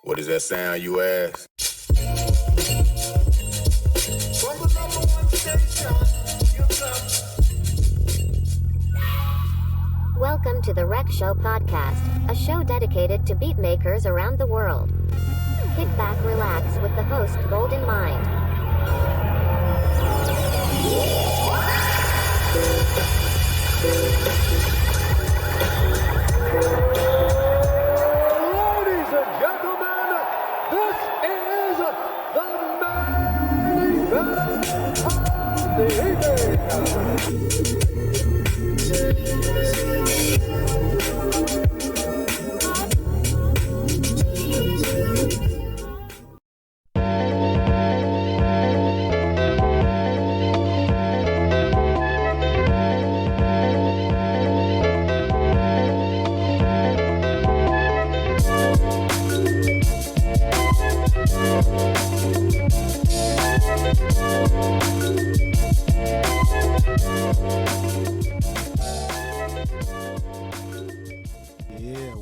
What does that sound, you ask? From the #1 station, you come. Welcome to the Rec Show podcast, a show dedicated to beatmakers around the world. Kick back, relax with the host Gold in mind. Ladies and gentlemen, this is the main event of the evening.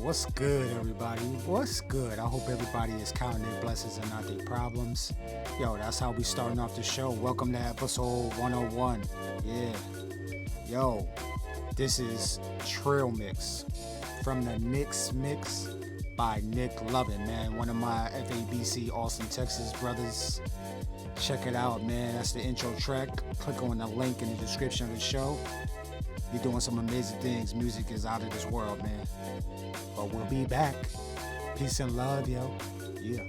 What's good, everybody? What's good? I hope everybody is counting their blessings and not their problems. Yo, that's how we starting off the show. Welcome to episode 101. Yeah. Yo, this is Trail Mix from the Knx Mix by Knxwledge, man. One of my FABC Austin, Texas brothers. Check it out, man. That's the intro track. Click on the link in the description of the show. You're doing some amazing things. Music is out of this world, man. But we'll be back. Peace and love, yo. Yeah.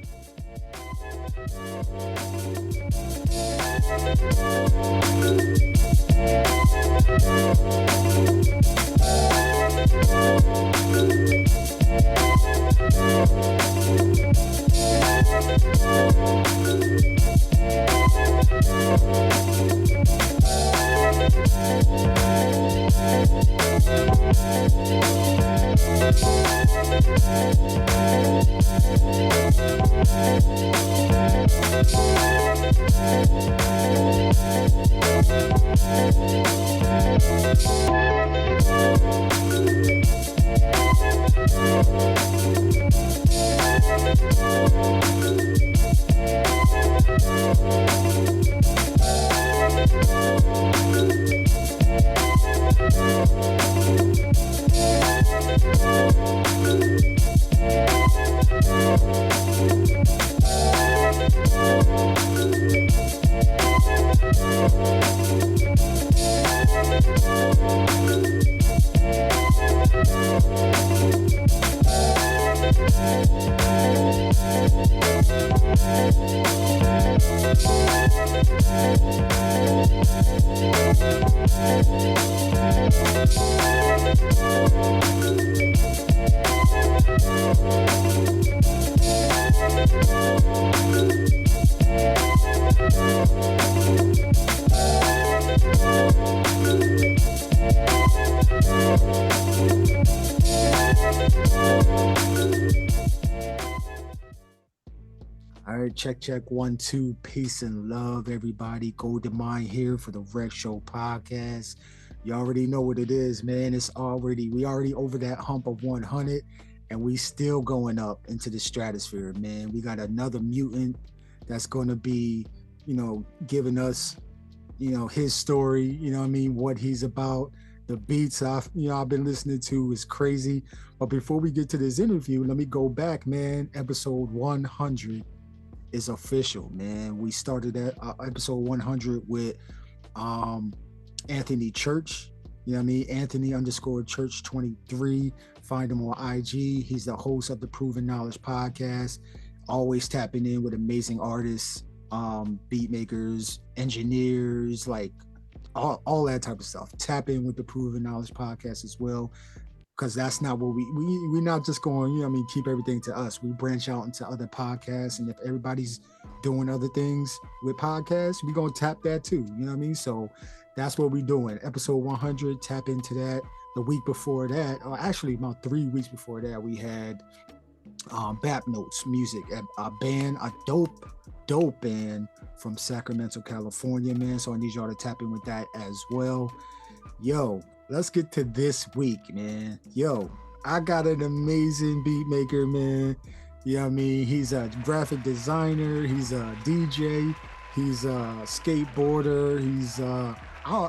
Check 1 2. Peace and love, everybody. Golden Mind here for the Rec Show podcast. You already know what it is, man. We already over that hump of 100, and we still going up into the stratosphere, man. We got another mutant that's going to be, giving us, his story. What he's about. The beats I've been listening to is crazy. But before we get to this interview, let me go back, man. Episode 100. Is official, man. We started at episode 100 with Anthony Church. Anthony_Church23. Find him on IG. He's the host of the Proven Knowledge podcast. Always tapping in with amazing artists, beatmakers, engineers, like all that type of stuff. Tap in with the Proven Knowledge podcast as well. Because that's not what we're not just going, keep everything to us. We branch out into other podcasts. And if everybody's doing other things with podcasts, we're going to tap that too. So that's what we're doing. Episode 100, tap into that. The week before that, or actually about 3 weeks before that, we had Bap Notes Music, a dope band from Sacramento, California, man. So I need y'all to tap in with that as well. Yo, let's get to this week, man. Yo, I got an amazing beat maker, man. Yeah, I mean, he's a graphic designer. He's a DJ. He's a skateboarder.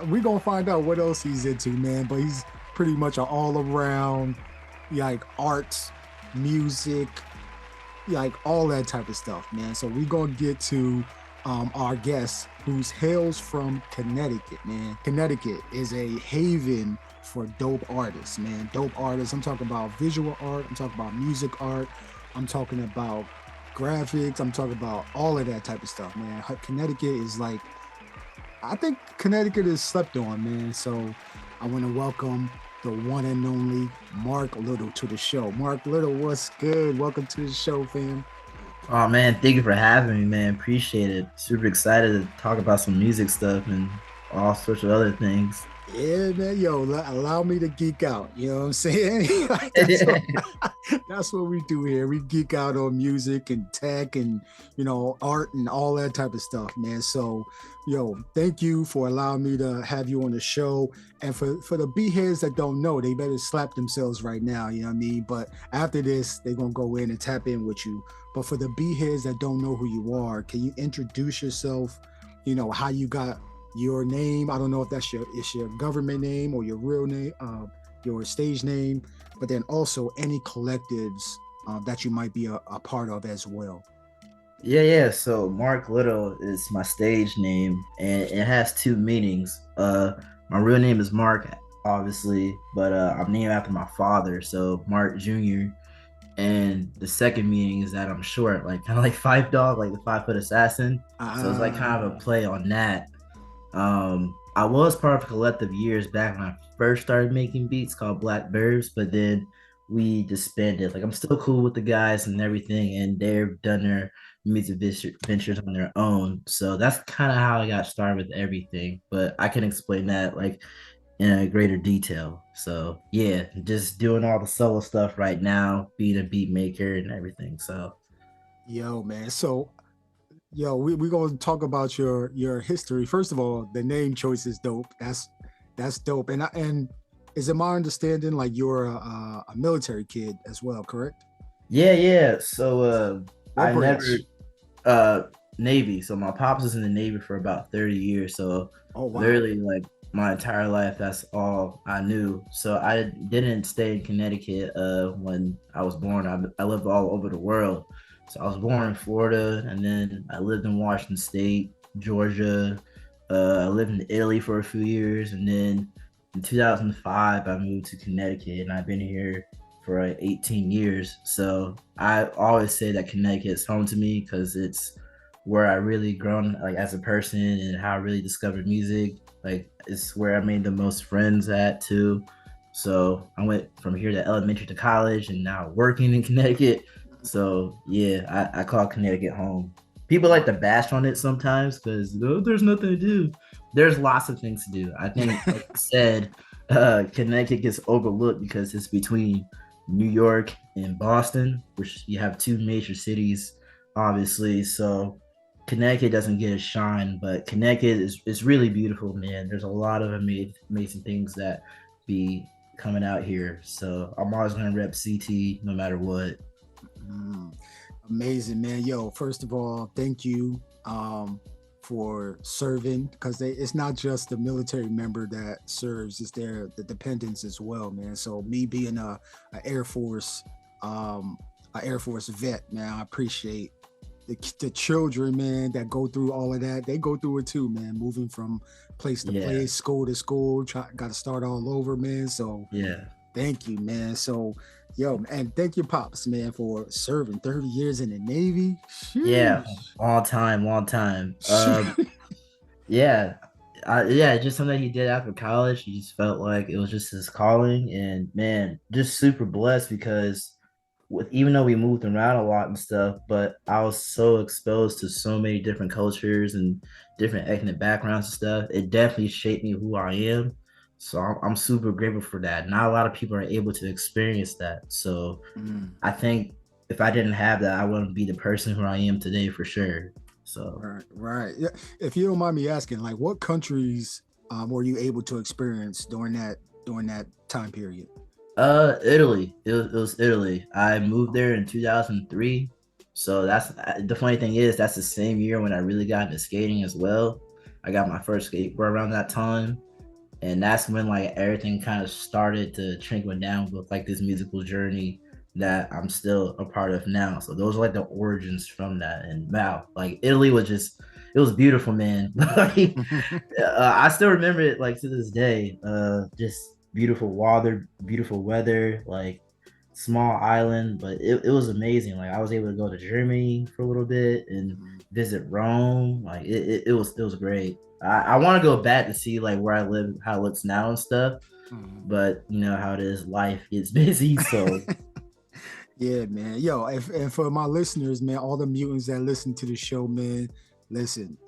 We're gonna find out what else he's into, man. But he's pretty much an all-around, like arts, music, like all that type of stuff, man. So we're gonna get to our guest, who's hails from Connecticut, man. Connecticut is a haven for dope artists, man. Dope artists. I'm talking about visual art. I'm talking about music art. I'm talking about graphics. I'm talking about all of that type of stuff, man. Connecticut is like, I think Connecticut is slept on, man. So I want to welcome the one and only MarkLittle to the show. MarkLittle, what's good? Welcome to the show, fam. Oh man, thank you for having me, man. Appreciate it. Super excited to talk about some music stuff and all sorts of other things. Yeah, man, yo, allow me to geek out. You know what I'm saying? That's what we do here. We geek out on music and tech and, art and all that type of stuff, man. So, yo, thank you for allowing me to have you on the show. And for the B-heads that don't know, they better slap themselves right now, you know what I mean? But after this, they're going to go in and tap in with you. But for the B-heads that don't know who you are, can you introduce yourself, how you got your name? I don't know if it's your government name or your real name, your stage name, but then also any collectives that you might be a part of as well. Yeah. So MarkLittle is my stage name, and it has two meanings. My real name is Mark, obviously, but I'm named after my father, so Mark Jr. And the second meaning is that I'm short, like kind of like Five Dog, like the 5 foot assassin. So it's like kind of a play on that. I was part of a collective years back when I first started making beats called Blackbirds, but then we disbanded. Like I'm still cool with the guys and everything, and they've done their music ventures on their own. So that's kind of how I got started with everything. But I can explain that like in a greater detail. So yeah, just doing all the solo stuff right now, being a beat maker and everything. So Yo, man. So we're going to talk about your history. First of all, the name choice is dope. That's dope. And is it my understanding like you're a military kid as well, correct? yeah. So What I branch? never Navy. So my pops was in the Navy for about 30 years. So Oh wow. literally like my entire life, that's all I knew. So I didn't stay in Connecticut when I was born. I lived all over the world. So I was born in Florida, and then I lived in Washington State, Georgia. I lived in Italy for a few years, and then in 2005 I moved to Connecticut, and I've been here for 18 years. So I always say that Connecticut is home to me because it's where I really grown like as a person and how I really discovered music. Like it's where I made the most friends at too. So I went from here to elementary to college and now working in Connecticut. So yeah, I call Connecticut home. People like to bash on it sometimes because there's nothing to do. There's lots of things to do. I think, like I said, Connecticut gets overlooked because it's between New York and Boston, which you have two major cities, obviously. So Connecticut doesn't get a shine, but Connecticut is really beautiful, man. There's a lot of amazing things that be coming out here. So I'm always gonna rep CT no matter what. Amazing, man. Yo, first of all, thank you for serving, because it's not just the military member that serves, it's the dependents as well, man. So me being a Air Force vet, man, I appreciate the children, man, that go through all of that. They go through it too, man, moving from place to place, school to school, got to start all over, man. So yeah, thank you, man. So yo, and thank you, pops, man, for serving 30 years in the Navy. Sheesh. yeah, long time. Yeah, just something he did after college. He just felt like it was just his calling, and man, just super blessed because even though we moved around a lot and stuff, but I was so exposed to so many different cultures and different ethnic backgrounds and stuff. It definitely shaped me who I am. So I'm super grateful for that. Not a lot of people are able to experience that. So I think if I didn't have that, I wouldn't be the person who I am today for sure. So right. Yeah. If you don't mind me asking, like, what countries were you able to experience during that time period? Italy. It was Italy. I moved there in 2003. So that's the funny thing is that's the same year when I really got into skating as well. I got my first skateboard around that time, and that's when like everything kind of started to trickle down with like this musical journey that I'm still a part of now. So those are like the origins from that. And wow, like Italy was just it was beautiful, man. Like I still remember it like to this day. Just beautiful weather, like small island, but it was amazing. Like I was able to go to Germany for a little bit and visit Rome. Like it was great. I want to go back to see like where I live, how it looks now and stuff. But you know how it is, life gets busy. So Yeah, man. Yo, and for my listeners, man, all the mutants that listen to the show, man, listen,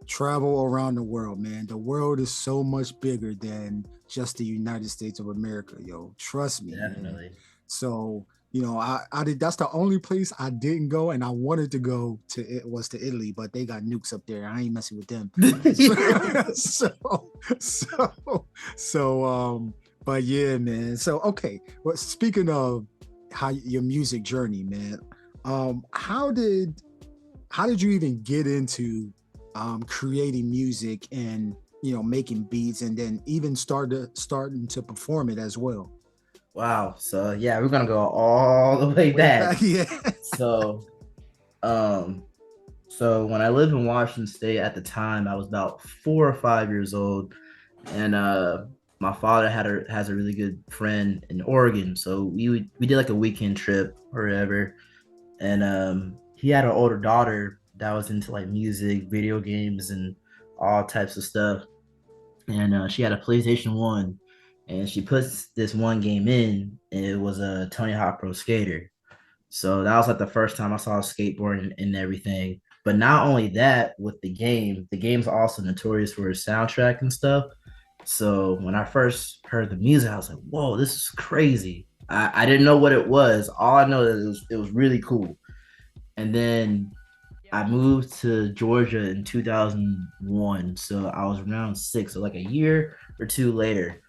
travel around the world, man. The world is so much bigger than just the United States of America, yo. Trust me. definitely. Man. So, I did. That's the only place I didn't go, and I wanted to go to. It was to Italy, but they got nukes up there. I ain't messing with them. so, but yeah, man. So, okay. Well, speaking of how your music journey, man, how did you even get into creating music and making beats, and then even starting to perform it as well? Wow. So yeah, we're gonna go all the way back. Yeah. So so when I lived in Washington State at the time, I was about 4 or 5 years old, and my father has a really good friend in Oregon, so we did like a weekend trip or whatever, and he had an older daughter that was into like music, video games, and all types of stuff, and she had a PlayStation 1, and she puts this one game in, and it was a Tony Hawk Pro Skater. So that was like the first time I saw skateboarding and everything. But not only that, with the game's also notorious for its soundtrack and stuff. So when I first heard the music, I was like, "Whoa, this is crazy!" I didn't know what it was. All I know is it was really cool. And then I moved to Georgia in 2001, so I was around 6, so like a year or two later,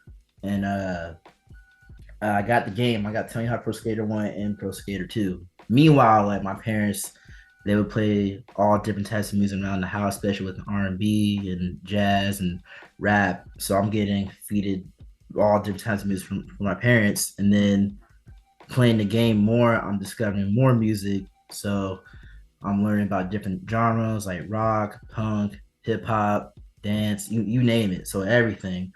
and I got the game. I got Tony Hawk Pro Skater 1 and Pro Skater 2. Meanwhile, like my parents, they would play all different types of music around the house, especially with R&B and jazz and rap. So I'm getting feeded all different types of music from my parents. And then playing the game more, I'm discovering more music. So I'm learning about different genres like rock, punk, hip hop, dance, you name it. So everything.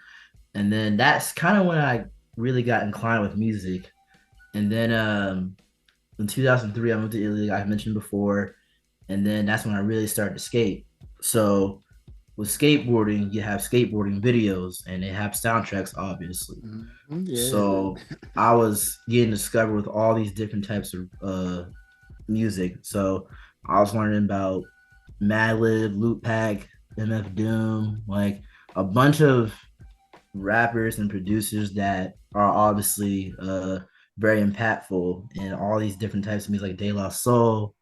And then that's kind of when I really got inclined with music. And then in 2003, I moved to Italy, like I mentioned before. And then that's when I really started to skate. So with skateboarding, you have skateboarding videos and they have soundtracks, obviously. Yeah. So I was getting discovered with all these different types of music. So I was learning about Madlib, Looppack, MF Doom, like a bunch of rappers and producers that are obviously very impactful in all these different types of music, like De La Soul,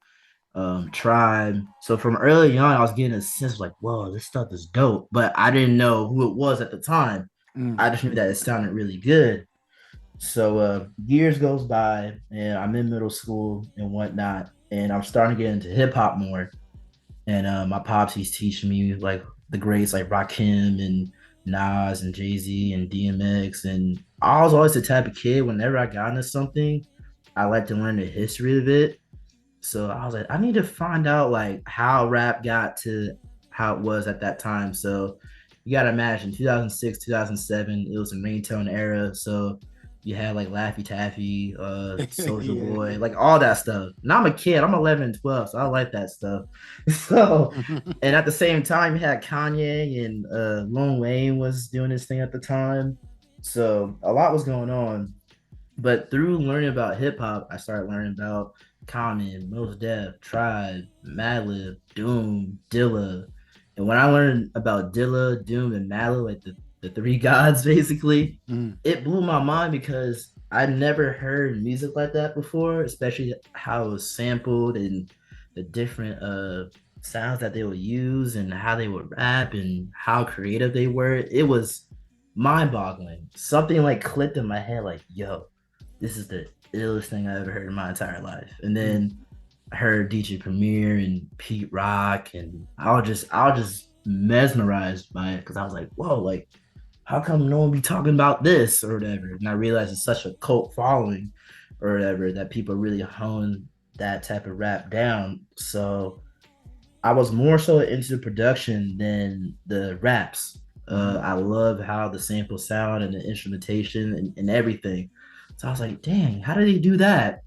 Tribe. So from early on, I was getting a sense of like, whoa, this stuff is dope. But I didn't know who it was at the time. I just knew that it sounded really good. So years goes by, and I'm in middle school and whatnot, and I'm starting to get into hip hop more. And my pops, he's teaching me like the greats like Rakim and Nas and Jay-Z and DMX. And I was always the type of kid, whenever I got into something, I like to learn the history of it. So I was like, I need to find out like how rap got to how it was at that time. So you gotta imagine 2006, 2007, it was a ringtone era. So you had like Laffy Taffy, Soldier Yeah. Boy, like all that stuff. And I'm a kid, I'm 11 and 12, so I like that stuff. So, and at the same time, you had Kanye and Lil Wayne was doing his thing at the time. So a lot was going on. But through learning about hip hop, I started learning about Common, Mos Def, Tribe, Madlib, Doom, Dilla. And when I learned about Dilla, Doom, and Madlib, like the three gods basically, it blew my mind because I never heard music like that before, especially how it was sampled and the different sounds that they would use and how they would rap and how creative they were. It was mind-boggling. Something like clicked in my head, like, yo, this is the illest thing I ever heard in my entire life. And then I heard DJ Premier and Pete Rock, and I was just mesmerized by it because I was like, whoa, like how come no one be talking about this or whatever? And I realized it's such a cult following or whatever that people really hone that type of rap down. So I was more so into production than the raps. I love how the sample sound and the instrumentation and everything. So I was like, dang, how did he do that?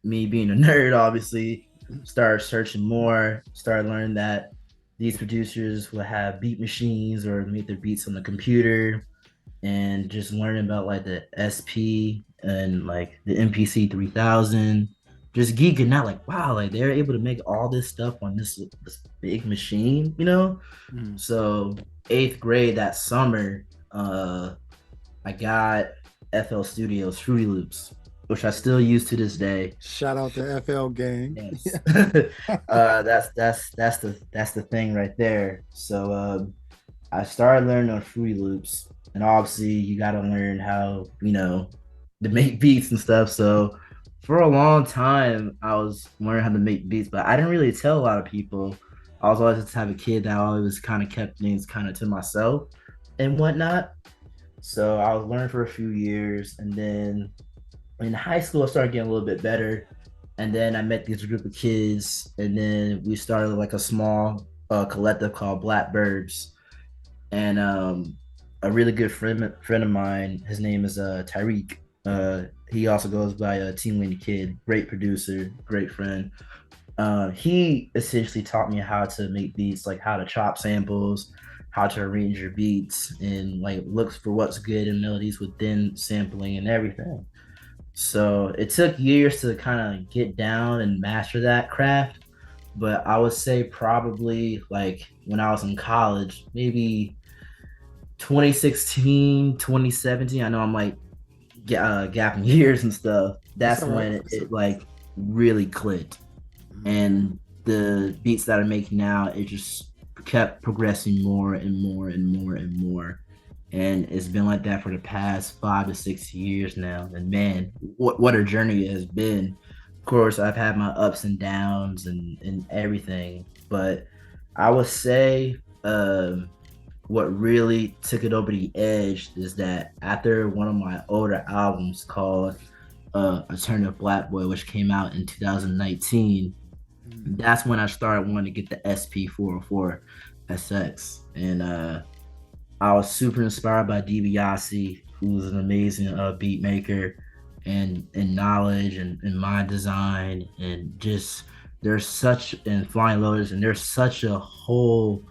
Me being a nerd, obviously, started searching more, started learning that these producers would have beat machines or make their beats on the computer, and just learning about like the SP and like the MPC 3000, just geeking out like, wow, like they're able to make all this stuff on this big machine, you know? So eighth grade that summer, I got FL Studios Fruity Loops, which I still use to this day. Shout out to FL gang. Yes. That's the thing right there. So I started learning on Fruity Loops, and obviously you got to learn how, you know, to make beats and stuff. So for a long time I was learning how to make beats, but I didn't really tell a lot of people. I was always the type of kid that always kind of kept things kind of to myself and whatnot. So I was learning for a few years, and then in high school I started getting a little bit better, and then I met this group of kids, and then we started like a small collective called Blackbirds. And a really good friend of mine, his name is Tyreek. He also goes by Team Winnie Kid, great producer, great friend. He essentially taught me how to make beats, like how to chop samples, how to arrange your beats, and like look for what's good in melodies within sampling and everything. So it took years to kind of get down and master that craft. But I would say probably like when I was in college, maybe 2016, 2017. I know I'm like gapping years and stuff. That's when it like really clicked. And the beats that I make now, it just kept progressing more and more and more and more. And it's been like that for the past 5 to 6 years now. And man, what a journey it has been. Of course, I've had my ups and downs and everything, but I would say what really took it over the edge is that after one of my older albums called Alternative Black Boy, which came out in 2019, that's when I started wanting to get the SP404 SX. And I was super inspired by DIBIA E, who's an amazing beat maker and Knxwledge and mind design, and just there's such, and Flying Lotus, and there's such a whole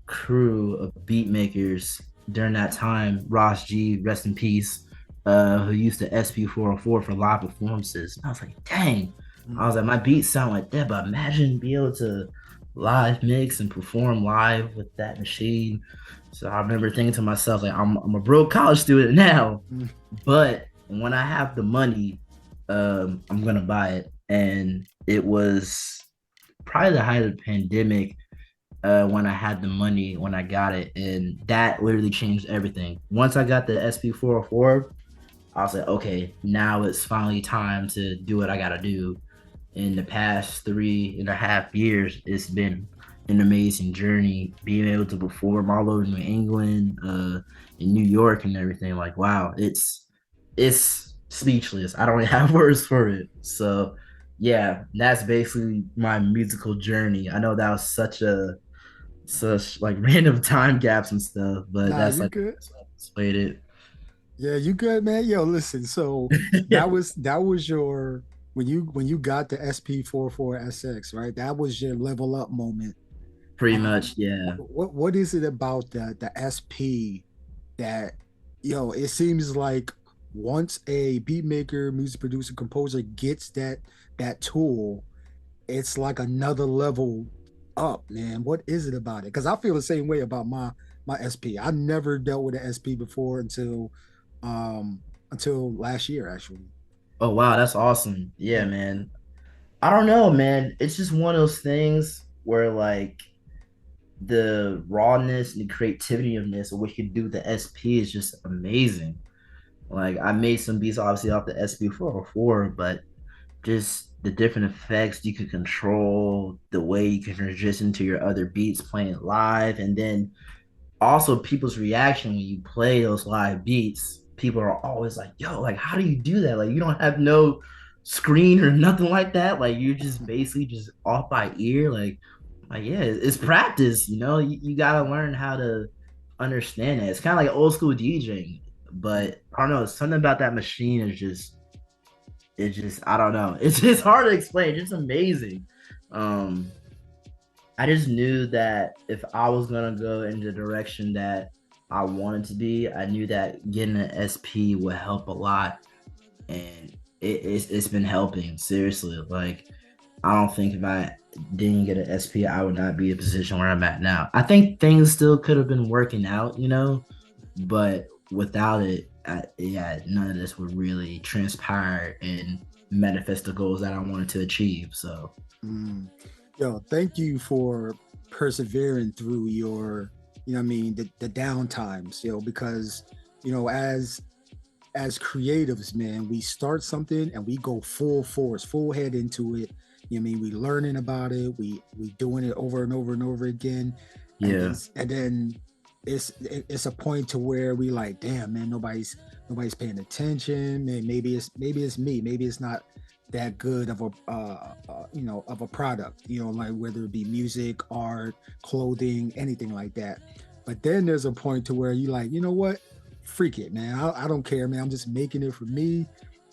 crew of beat makers during that time. Ras G, rest in peace, who used the SP404 for live performances. I was like, dang. I was like, my beats sound like that, but imagine being able to live mix and perform live with that machine. So I remember thinking to myself, like, I'm a broke college student now, but when I have the money, I'm gonna buy it. And it was probably the height of the pandemic when I had the money, when I got it, and that literally changed everything. Once I got the SP404, I was like, okay, now it's finally time to do what I gotta do. In the past 3.5 years, it's been an amazing journey, being able to perform all over New England, in New York and everything. Like, wow, it's speechless. I don't have words for it. So yeah, that's basically my musical journey. I know that was such like random time gaps and stuff, but that's like good. that's what I displayed it. Yeah, you good, man. Yo, listen. So that was your when you got the SP44 SX, right? That was your level up moment. Pretty much, yeah. What is it about the SP that, it seems like once a beat maker, music producer, composer gets that tool, it's like another level up, man. What is it about it? Because I feel the same way about my SP. I never dealt with an SP before until last year, actually. Oh wow, that's awesome. Yeah, man. I don't know, man. It's just one of those things where like the rawness and the creativity of this, of what you can do with the SP is just amazing. Like I made some beats obviously off the SP404, but just the different effects you could control, the way you can transition to your other beats playing live, and then also people's reaction when you play those live beats. People are always like, "Yo, like, how do you do that? Like, you don't have no screen or nothing like that. Like, you're just basically just off by ear. Like, yeah, it's practice. You gotta learn how to understand it. It's kind of like old school DJing, but I don't know. Something about that machine is just I don't know. It's just hard to explain. It's just amazing. Um, I just knew that if I was gonna go in the direction that I wanted to be, I knew that getting an SP would help a lot, and it's been helping seriously. Like I don't think if I didn't get an SP, I would not be in the position where I'm at now. I think things still could have been working out, but without it, yeah, none of this would really transpire and manifest the goals that I wanted to achieve. So, Yo, thank you for persevering through your, what I mean, the down times, because, as creatives, man, we start something and we go full force, full head into it. You know what I mean? We learning about it, we doing it over and over and over again. yeah. And then it's a point to where we like, damn, man, nobody's paying attention. Man, maybe it's me. Maybe it's not that good of of a product, like whether it be music, art, clothing, anything like that. But then there's a point to where you like, you know what? Freak it, man. I don't care, man. I'm just making it for me.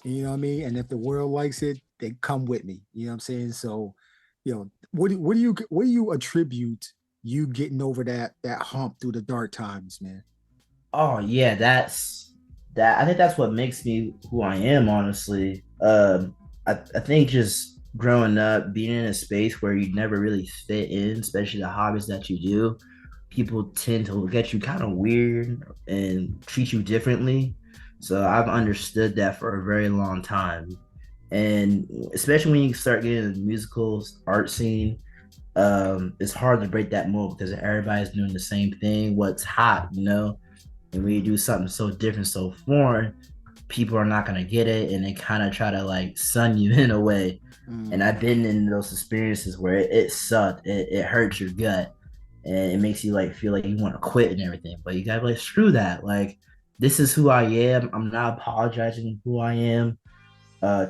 You know what I mean? And if the world likes it, they come with me. You know what I'm saying? So, what do you attribute you getting over that hump through the dark times, man? Oh yeah, that's that. I think that's what makes me who I am, honestly. I think just growing up, being in a space where you never really fit in, especially the hobbies that you do, people tend to look at you kind of weird and treat you differently. So I've understood that for a very long time. And especially when you start getting in the musical art scene, it's hard to break that mold because everybody's doing the same thing, what's hot, and when you do something so different, so foreign, people are not gonna get it, and they kind of try to like sun you in a way. And I've been in those experiences where it sucked, it hurts your gut, and it makes you like feel like you want to quit and everything. But you gotta be like, screw that. Like this is who I am. I'm not apologizing who I am.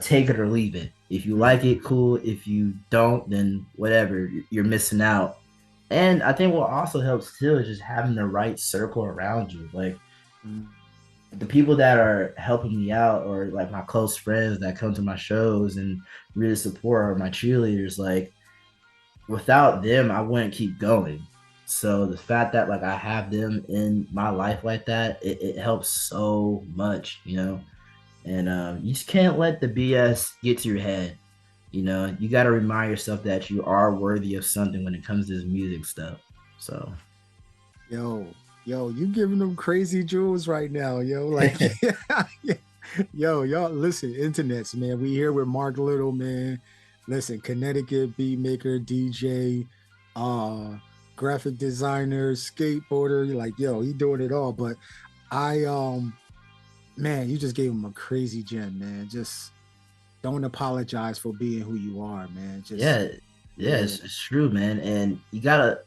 Take it or leave it. If you like it, cool. If you don't, then whatever. You're missing out. And I think what also helps too is just having the right circle around you. Like the people that are helping me out, or like my close friends that come to my shows and really support, are my cheerleaders. Like without them, I wouldn't keep going. So the fact that like I have them in my life like that, it helps so much. And you just can't let the BS get to your head. You got to remind yourself that you are worthy of something when it comes to this music stuff. So, Yo, you giving them crazy jewels right now, yo. Like, yo, y'all listen, internets, man. We here with MarkLittle, man. Listen, Connecticut beatmaker, DJ, graphic designer, skateboarder. You're like, yo, he doing it all. But man, you just gave him a crazy gem, man. Just don't apologize for being who you are, man. Just yeah, it's true, man. And you gotta,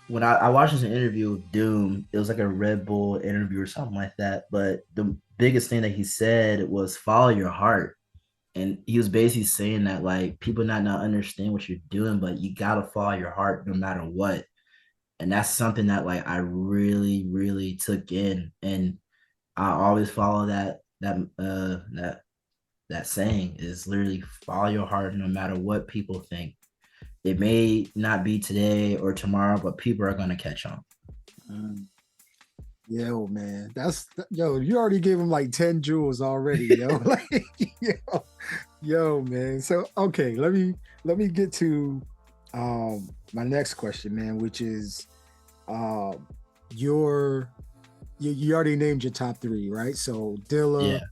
when I watched this interview with Doom, it was like a Red Bull interview or something like that. But the biggest thing that he said was follow your heart. And he was basically saying that like people not understand what you're doing, but you gotta follow your heart no matter what. And that's something that like I really, really took in. And I always follow that saying is literally follow your heart no matter what people think. It may not be today or tomorrow, but people are gonna catch on. Yo, man, you already gave him like 10 jewels already, yo. Like, yo, man. So okay, let me get to my next question, man, which is you already named your top three, right? So Dilla,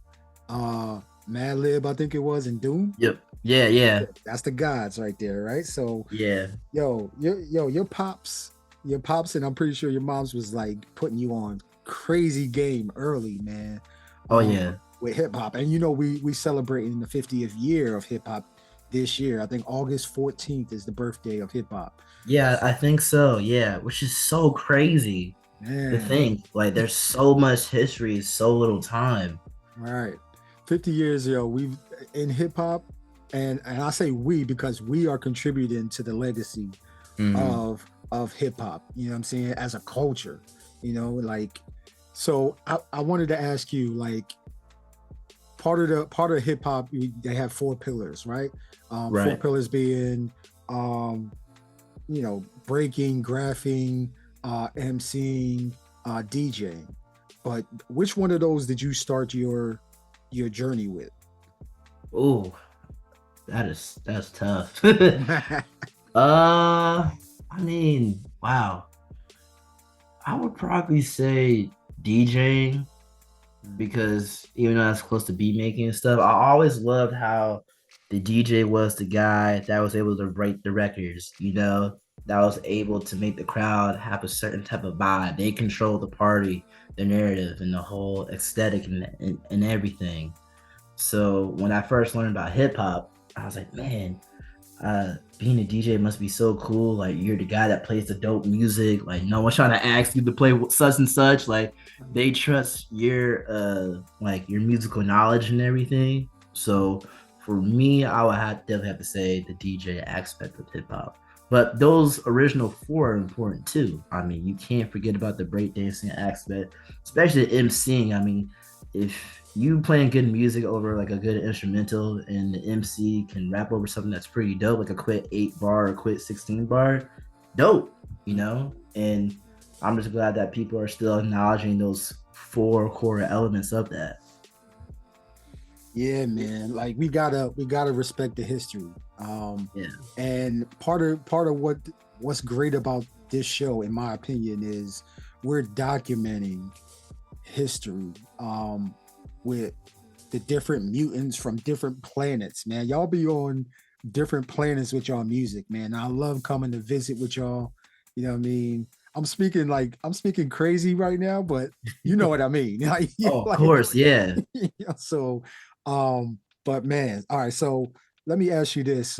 Madlib, I think it was, and Doom. Yep. Yeah. That's the gods right there, right? So yeah. Your pops, and I'm pretty sure your mom's was like putting you on crazy game early, man. Oh yeah. With hip hop. And you know, we celebrating the 50th year of hip hop this year. I think August 14th is the birthday of hip hop. Yeah, I think so. Yeah, which is so crazy to think. Like, there's so much history, so little time. Right. 50 years ago, we've in hip hop, and I say we because we are contributing to the legacy of hip hop, you know what I'm saying, as a culture, you know, like, so I wanted to ask you, like, part of hip hop, they have 4 pillars, right? Right. 4 pillars being, you know, breaking, graphing, MCing, DJing. But which one of those did you start your journey with? Oh, that's tough. I mean, wow. I would probably say DJing, because even though that's close to beat making and stuff, I always loved how the DJ was the guy that was able to write the records, you know, that was able to make the crowd have a certain type of vibe. They control the party, the narrative, and the whole aesthetic and everything. So when I first learned about hip hop, I was like, man, being a DJ must be so cool. Like, you're the guy that plays the dope music. Like, no one's trying to ask you to play such and such. Like, they trust your like your musical knowledge and everything. So for me, I would definitely have to say the DJ aspect of hip hop. But those original 4 are important too. I mean, you can't forget about the breakdancing aspect, especially MCing. I mean, if you playing good music over like a good instrumental and the MC can rap over something that's pretty dope, like a quick 8-bar or quick 16-bar, dope, you know? And I'm just glad that people are still acknowledging those 4 core elements of that. Yeah, man. Like, we gotta respect the history. And part of what's great about this show, in my opinion, is we're documenting history with the different mutants from different planets, man. Y'all be on different planets with y'all music, man. I love coming to visit with y'all. You know what I mean? I'm speaking crazy right now, but you know what I mean. Like, oh, of course, yeah. So, but man, all right. So let me ask you this: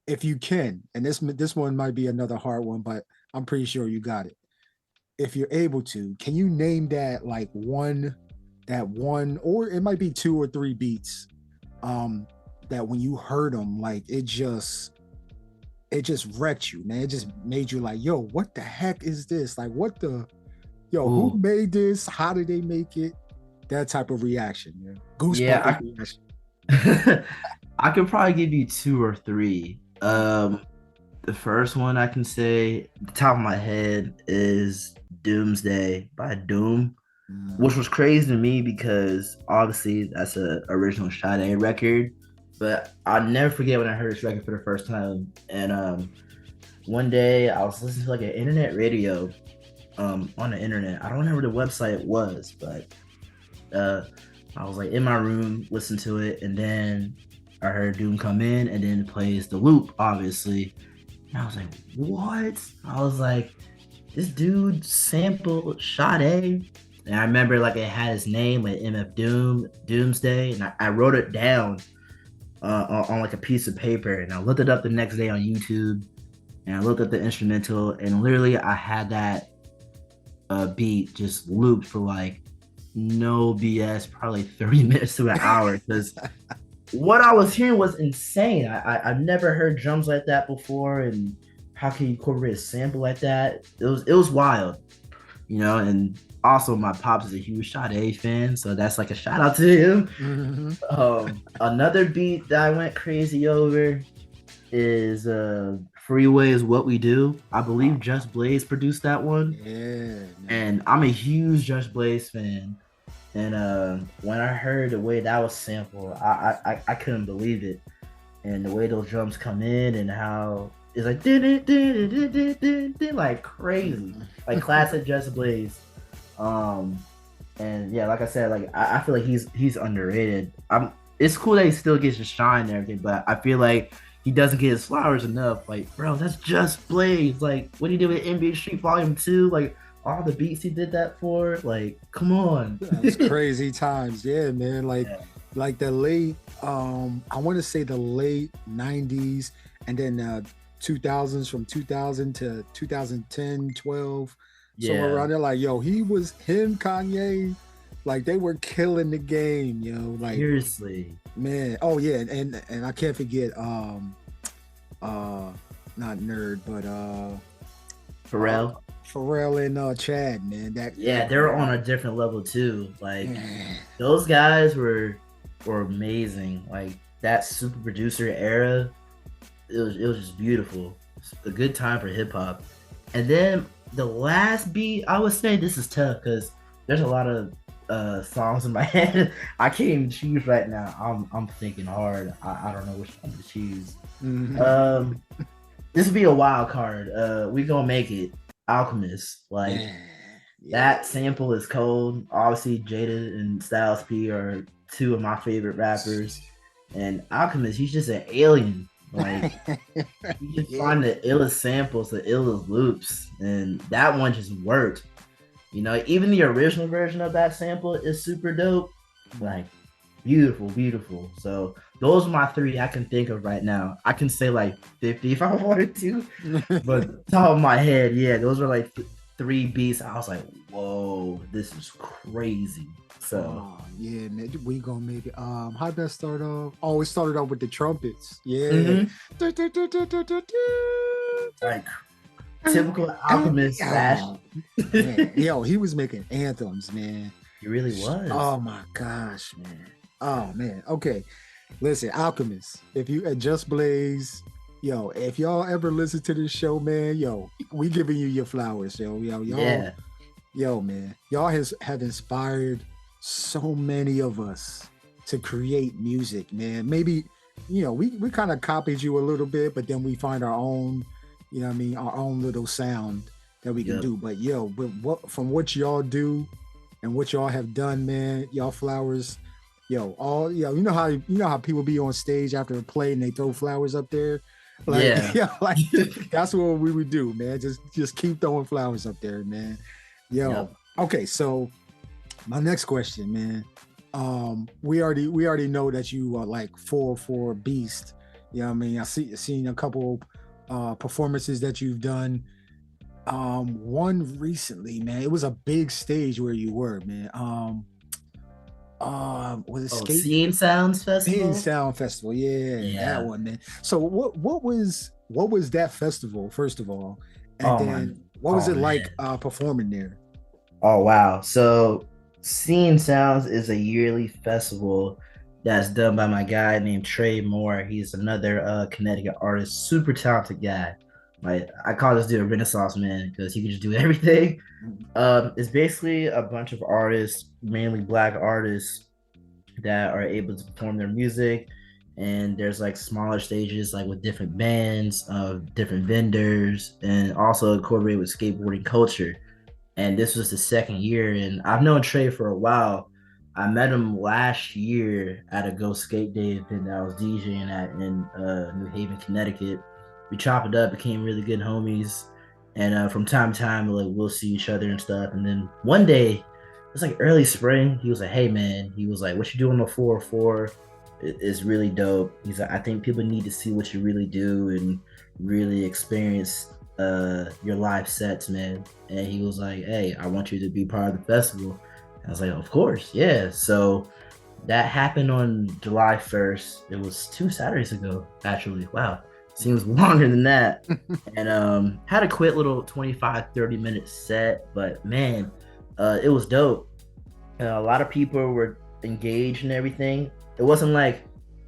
if you can, and this one might be another hard one, but I'm pretty sure you got it. If you're able to, can you name that like one, or it might be 2 or 3 beats, that when you heard them, like it just wrecked you, man. It just made you like, yo, what the heck is this? Like, who made this? How did they make it? That type of reaction, man. Goosebumps reaction. I could probably give you 2 or 3. The first one I can say, the top of my head, is Doomsday by Doom, which was crazy to me because obviously that's an original Sade record. But I'll never forget when I heard this record for the first time. And one day I was listening to like an internet radio on the internet. I don't remember the website it was, but I was like in my room listening to it, and then I heard Doom come in, and then it plays the loop, obviously. And I was like, what? I was like, this dude sampled Sade. And I remember like it had his name, like MF Doom, Doomsday, and I wrote it down on like a piece of paper, and I looked it up the next day on YouTube, and I looked at the instrumental, and literally I had that beat just looped for like no BS, probably 30 minutes to an hour, because what I was hearing was insane. I've never heard drums like that before, and how can you incorporate a sample like that? It was wild, you know. And also my pops is a huge Sade fan, so that's like a shout out to him. Mm-hmm. Another beat that I went crazy over is Freeway is What We Do. I believe Just Blaze produced that one. Yeah. And I'm a huge Just Blaze fan. And when I heard the way that was sampled, I couldn't believe it. And the way those drums come in, and how it's like like crazy, like classic Just Blaze. And yeah, like I said, like I feel like he's underrated. It's cool that he still gets to shine and everything, but I feel like he doesn't get his flowers enough. Like, bro, that's Just Blaze. Like, what do you do with NBA Street Volume 2? Like, all the beats he did that for. Like, come on. That's crazy times. Yeah, man. Like the late, I want to say the late 90s and then 2000s, from 2000 to 2010, 12. Somewhere around there. Like, yo, him, Kanye, like they were killing the game, yo. Like, seriously. Man. Oh yeah, and I can't forget not Nerd, but Pharrell and Chad, man. They're on a different level too. Like those guys were amazing. Like that super producer era, it was just beautiful. It's a good time for hip hop. And then the last beat, I would say this is tough because there's a lot of songs in my head. I can't even choose right now. I'm thinking hard. I don't know which one to choose. Mm-hmm. This would be a wild card. We Gonna Make It, Alchemist. Like that sample is cold. Obviously, Jada and Styles P are two of my favorite rappers, and Alchemist, he's just an alien. Like you just find the illest samples, the illest loops, and that one just worked. You know, even the original version of that sample is super dope. Like beautiful, beautiful. So those are my three I can think of right now. I can say like 50 if I wanted to, but top of my head, yeah, those are like three beats. I was like, whoa, this is crazy. So yeah, man, We Gonna Make It. How did that start off? Oh, it started off with the trumpets. Yeah. Like typical Alchemist fashion. Yo, he was making anthems, man. He really was. Oh my gosh, man. Oh man. Okay. Listen, Alchemist, if you at Just Blaze, yo, if y'all ever listen to this show, man, yo, we giving you your flowers, y'all. Yo, man, y'all have inspired so many of us to create music, man. Maybe, you know, we kind of copied you a little bit, but then we find our own, you know what I mean, our own little sound that we can do. But yo, from what y'all do and what y'all have done, man, y'all flowers, you know how people be on stage after a play and they throw flowers up there. Like, like that's what we would do, man. Just keep throwing flowers up there, man. Okay, so my next question, man. We already know that you are like 404 beast. You know what I mean? I seen a couple performances that you've done. One recently, man. It was a big stage where you were, man. Was it Scene Sounds Festival? Scene Sound Festival, yeah, that one, man. So what was that festival, first of all? And then what was it like performing there? Oh wow. So Scene Sounds is a yearly festival that's done by my guy named Trey Moore. He's another Connecticut artist, super talented guy. Like I call this dude a Renaissance man because he can just do everything. It's basically a bunch of artists, mainly Black artists, that are able to perform their music. And there's like smaller stages, like with different bands, different vendors, and also incorporated with skateboarding culture. And this was the second year, and I've known Trey for a while. I met him last year at a Go Skate Day event that I was DJing at in New Haven, Connecticut. We chopped it up, became really good homies, and from time to time, like we'll see each other and stuff. And then one day, it was like early spring. He was like, "Hey man," he was like, "What you doing on 404? It's really dope." He's like, "I think people need to see what you really do and really experience your live sets, man." And he was like, "Hey, I want you to be part of the festival." I was like, "Of course, yeah." So that happened on July 1st. It was 2 Saturdays ago, actually. Wow. Seems longer than that. And had a quick little 25-30 minute set, but man, it was dope. A lot of people were engaged and everything. It wasn't like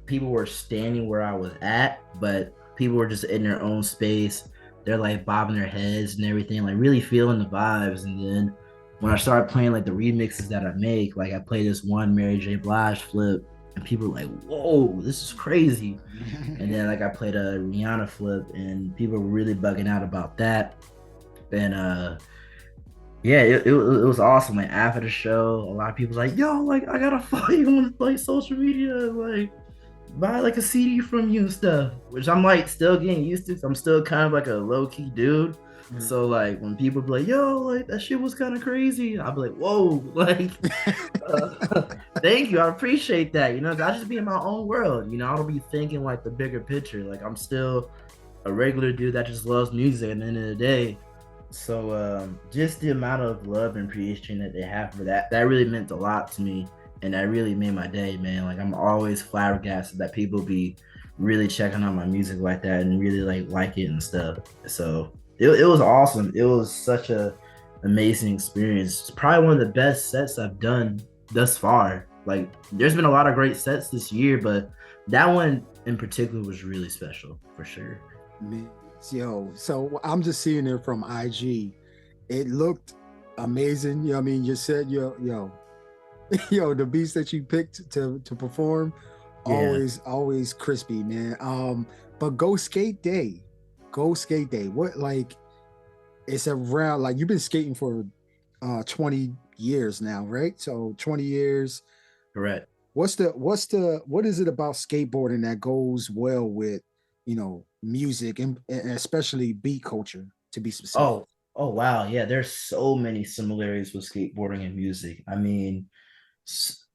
people were standing where I was at, but people were just in their own space. They're like bobbing their heads and everything, like really feeling the vibes. And then when I started playing like the remixes that I make, like I played this one Mary J. Blige flip, and people were like, "Whoa, this is crazy." And then like I played a Rihanna flip, and people were really bugging out about that. And yeah, it was awesome. Like after the show, a lot of people was like, "Yo, like I gotta follow you on like social media, like buy like a CD from you and stuff," which I'm like still getting used to. I'm still kind of like a low key dude, So like when people be like, yo, like that shit was kind of crazy, I'll be like, whoa, like thank you, I appreciate that. You know, I just be in my own world. You know, I don't be thinking like the bigger picture. Like I'm still a regular dude that just loves music at the end of the day. So just the amount of love and appreciation that they have for that really meant a lot to me, and that really made my day, man. Like I'm always flabbergasted that people be really checking out my music like that and really like it and stuff. So it was awesome. It was such a amazing experience. It's probably one of the best sets I've done thus far. Like there's been a lot of great sets this year, but that one in particular was really special for sure. Man, yo, so I'm just seeing it from IG. It looked amazing. You know what I mean? You said yo, the beats that you picked to perform, always crispy, man. But Go Skate Day. What, like, it's around, like, you've been skating for 20 years now, right? So 20 years. Correct. What is it about skateboarding that goes well with, music and especially beat culture, to be specific? Oh wow, yeah, there's so many similarities with skateboarding and music. I mean,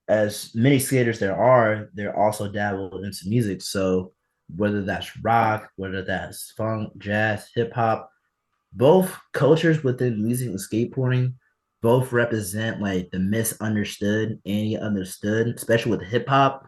as many skaters they're also dabbled into music. So whether that's rock, whether that's funk, jazz, hip hop, both cultures within music and skateboarding both represent like the misunderstood and the understood, especially with hip hop.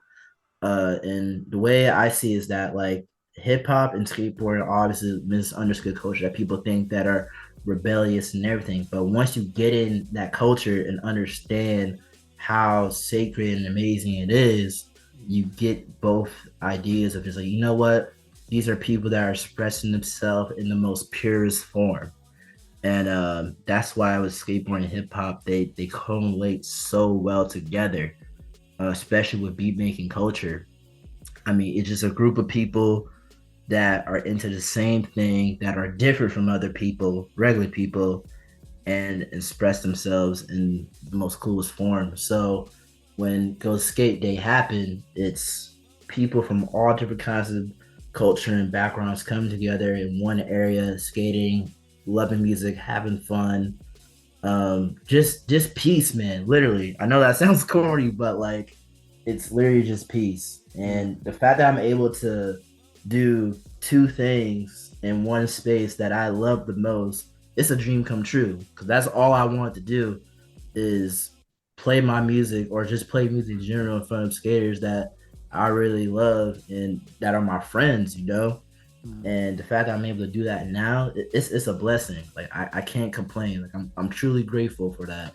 And the way I see is that like hip hop and skateboarding are obviously misunderstood culture that people think that are rebellious and everything. But once you get in that culture and understand how sacred and amazing it is, you get both ideas of just like, you know what, these are people that are expressing themselves in the most purest form. And that's why with skateboarding and hip hop, they correlate so well together, especially with beat making culture. I mean, it's just a group of people that are into the same thing, that are different from other people, regular people, and express themselves in the most coolest form. So when Go Skate Day happened, it's people from all different kinds of culture and backgrounds coming together in one area, skating, loving music, having fun. Just peace, man. Literally. I know that sounds corny, but like it's literally just peace. And the fact that I'm able to do two things in one space that I love the most, it's a dream come true. Because that's all I want to do is play my music or just play music in general in front of skaters that I really love and that are my friends, And the fact that I'm able to do that now, it's a blessing. Like I can't complain. Like I'm truly grateful for that.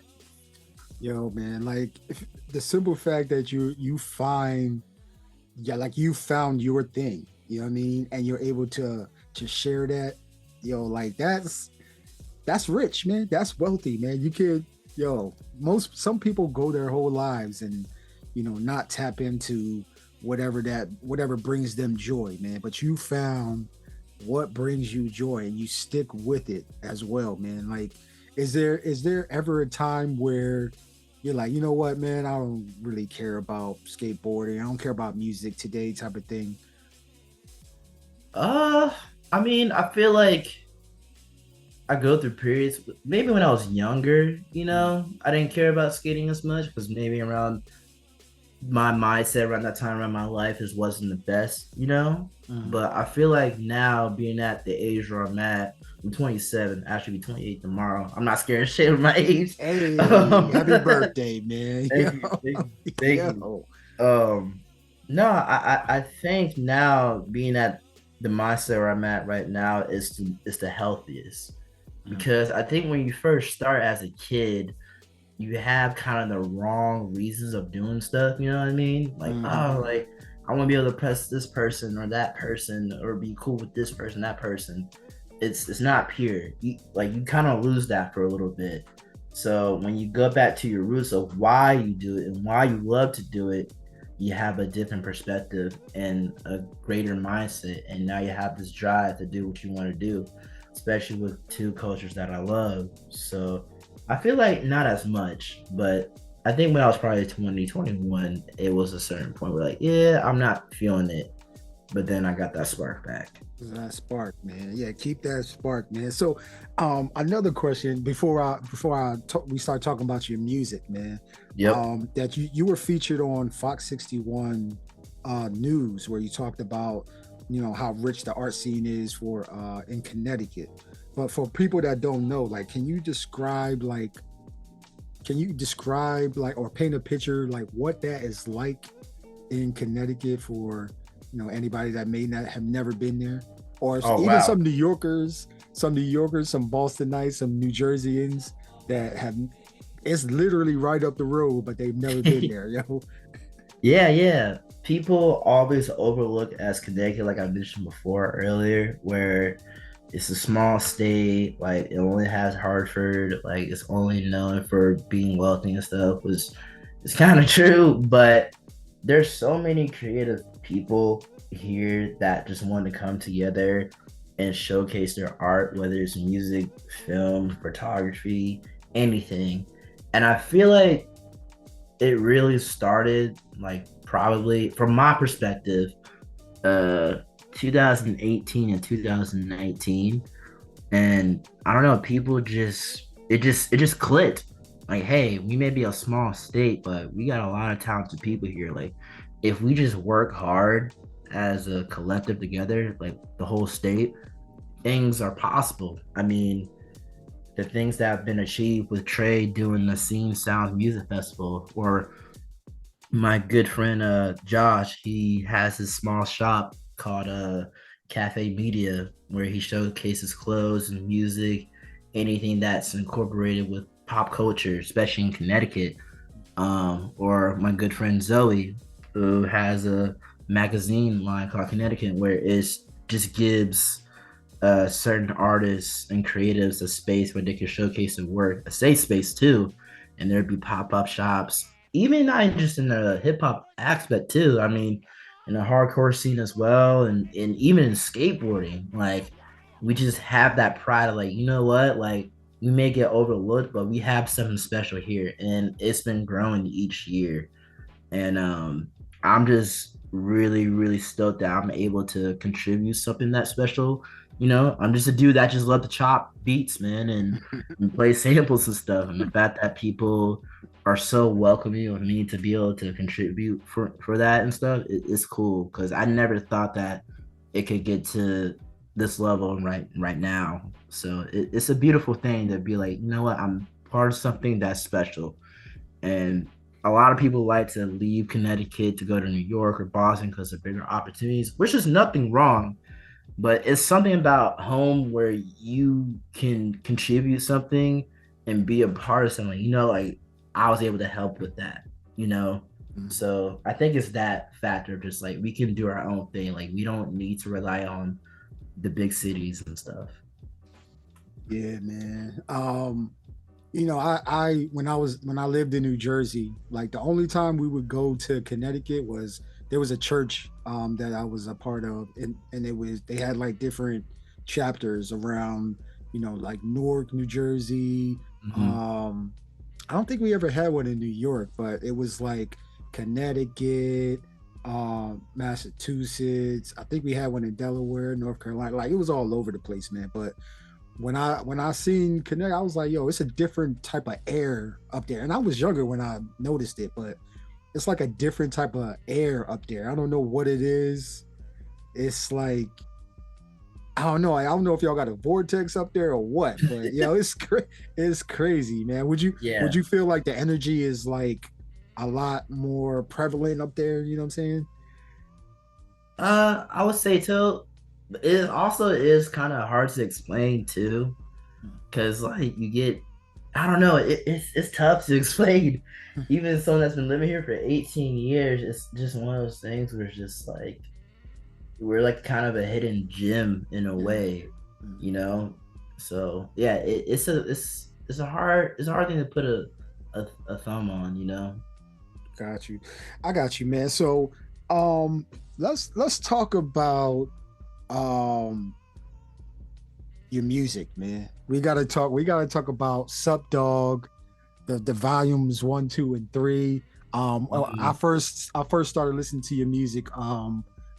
Yo, man, like the simple fact that you found your thing, you know what I mean, and you're able to share that, like that's rich, man. That's wealthy, man. You could, some people go their whole lives and not tap into whatever brings them joy, man. But you found what brings you joy and you stick with it as well, man. Like, is there ever a time where you're like, you know what, man, I don't really care about skateboarding, I don't care about music today, type of thing? I mean, I feel like I go through periods. Maybe when I was younger, I didn't care about skating as much because maybe around my mindset around that time around my life just wasn't the best, But I feel like now, being at the age where I'm at, I'm 27, actually be 28 tomorrow. I'm not scared of shit with my age. Hey, happy birthday, man. Thank you. No, I think now being at the mindset where I'm at right now is the healthiest. Because I think when you first start as a kid, you have kind of the wrong reasons of doing stuff, you know what I mean? Like, like I want to be able to press this person or that person or be cool with this person, that person. It's not pure. You kind of lose that for a little bit. So when you go back to your roots of why you do it and why you love to do it, you have a different perspective and a greater mindset. And now you have this drive to do what you want to do, especially with two cultures that I love. So I feel like not as much, but I think when I was probably 20, 21, it was a certain point where like, yeah, I'm not feeling it. but then I got that spark back. That spark, man. Yeah, keep that spark, man. So, another question before we start talking about your music, man. Yep. That you were featured on Fox 61 News, where you talked about, you know, how rich the art scene is for in Connecticut. But for people that don't know, like, can you describe or paint a picture like what that is like in Connecticut for, you know, anybody that may not have never been there, or even some New Yorkers, some Bostonites, some New Jerseyans that have, it's literally right up the road, but they've never been there, yo. Yeah. People always overlook as Connecticut, like I mentioned before earlier, where it's a small state, like it only has Hartford, like it's only known for being wealthy and stuff. It's kind of true, but there's so many creative people here that just want to come together and showcase their art, whether it's music, film, photography, anything. And I feel like it really started, like, probably from my perspective, 2018 and 2019, and I don't know, people it just clicked. Like, hey, we may be a small state, but we got a lot of talented people here. Like, if we just work hard as a collective together, like the whole state, things are possible. I mean, the things that have been achieved with Trey doing the Scene Sounds Music Festival, or my good friend Josh, he has his small shop called Cafe Media, where he showcases clothes and music, anything that's incorporated with pop culture, especially in Connecticut. Or my good friend Zoe, who has a magazine line called Connecticut, where it just gives certain artists and creatives a space where they can showcase their work, a safe space too. And there'd be pop-up shops, even not just in the hip-hop aspect too. I mean, in the hardcore scene as well, and even in skateboarding. Like, we just have that pride of, like, you know what, like, we may get overlooked, but we have something special here, and it's been growing each year. And I'm just really, really stoked that I'm able to contribute something that special. You know, I'm just a dude that just love to chop beats, man, and play samples and stuff. And the fact that people are so welcoming of me to be able to contribute for that and stuff, it's cool, because I never thought that it could get to this level right now. So it's a beautiful thing to be like, you know what, I'm part of something that's special. And a lot of people like to leave Connecticut to go to New York or Boston because of bigger opportunities, which is nothing wrong. But it's something about home where you can contribute something and be a part of something. You know, like, I was able to help with that, you know? Mm-hmm. So I think it's that factor, just like we can do our own thing. Like, we don't need to rely on the big cities and stuff. Yeah, man. You know, I when I lived in New Jersey, like, the only time we would go to Connecticut was, there was a church that I was a part of, and they had like different chapters around, you know, like Newark, New Jersey. Mm-hmm. I don't think we ever had one in New York, but it was like Connecticut, Massachusetts. I think we had one in Delaware, North Carolina. Like, it was all over the place, man. But when I seen Connecticut, I was like, yo, it's a different type of air up there. And I was younger when I noticed it, but it's like a different type of air up there. I don't know what it is. It's like, I don't know. I don't know if y'all got a vortex up there or what, but yo, it's crazy, man. Would you feel like the energy is like a lot more prevalent up there? You know what I'm saying? I would say too. It also is kind of hard to explain too, because like you get, I don't know, it's tough to explain. Even someone that's been living here for 18 years, it's just one of those things where it's just like, we're like kind of a hidden gem in a way, you know? So yeah, it's a hard thing to put a thumb on, you know? I got you, man. So let's talk about your music, man. We gotta talk about Sup Dog, the volumes 1, 2, and 3. I first started listening to your music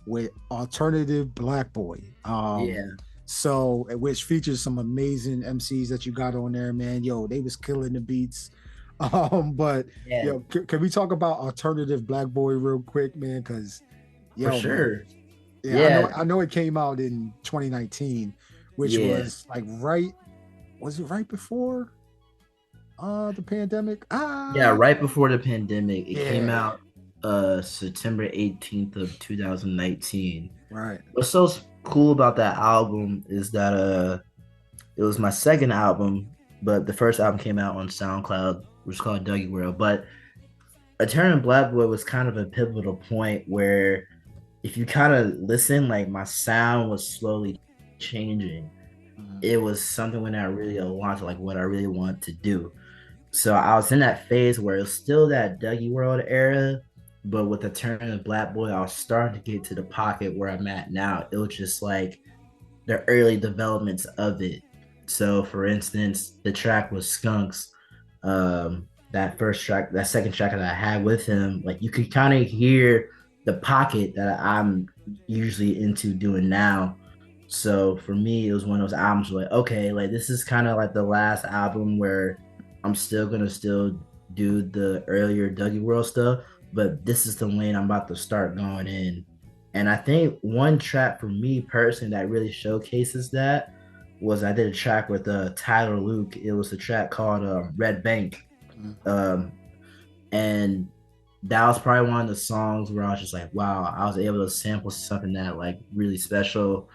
with Alternative Black Boy. Yeah. So, which features some amazing MCs that you got on there, man. Yo, they was killing the beats. But Yeah. yo, can we talk about Alternative Black Boy real quick, man? Because For sure. man, yeah, I know it came out in 2019, which was like was it right before the pandemic? Yeah, right before the pandemic. It came out September 18th of 2019. Right. What's so cool about that album is that it was my second album, but the first album came out on SoundCloud, which is called Dougie World. But Alternative Black Boy was kind of a pivotal point where if you kind of listen, like my sound was slowly changing. It was something when I really aligned to like what I really want to do. So I was in that phase where it was still that Dougie World era, but with Alternative Black Boy, I was starting to get to the pocket where I'm at now. It was just like the early developments of it. So for instance, the track was Skunks. That first track, that second track that I had with him, like you could kind of hear the pocket that I'm usually into doing now. So for me, it was one of those albums where like, okay, like this is kind of like the last album where I'm still gonna do the earlier Dougie World stuff, but this is the lane I'm about to start going in. And I think one track for me personally that really showcases that was I did a track with Tyler Luke. It was a track called Red Bank. And that was probably one of the songs where I was just like, wow, I was able to sample something that like really special.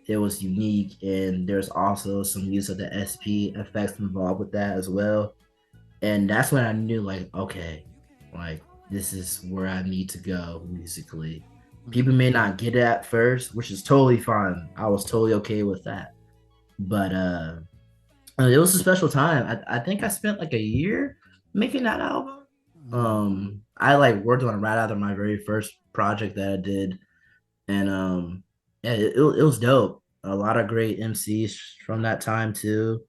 It was unique, and there's also some use of the SP effects involved with that as well. And that's when I knew like, okay, like this is where I need to go musically. People may not get it at first, which is totally fine. I was totally okay with that. But it was a special time. I think I spent like a year making that album. I like worked on it right after my very first project that I did. And yeah, it was dope. A lot of great MCs from that time too.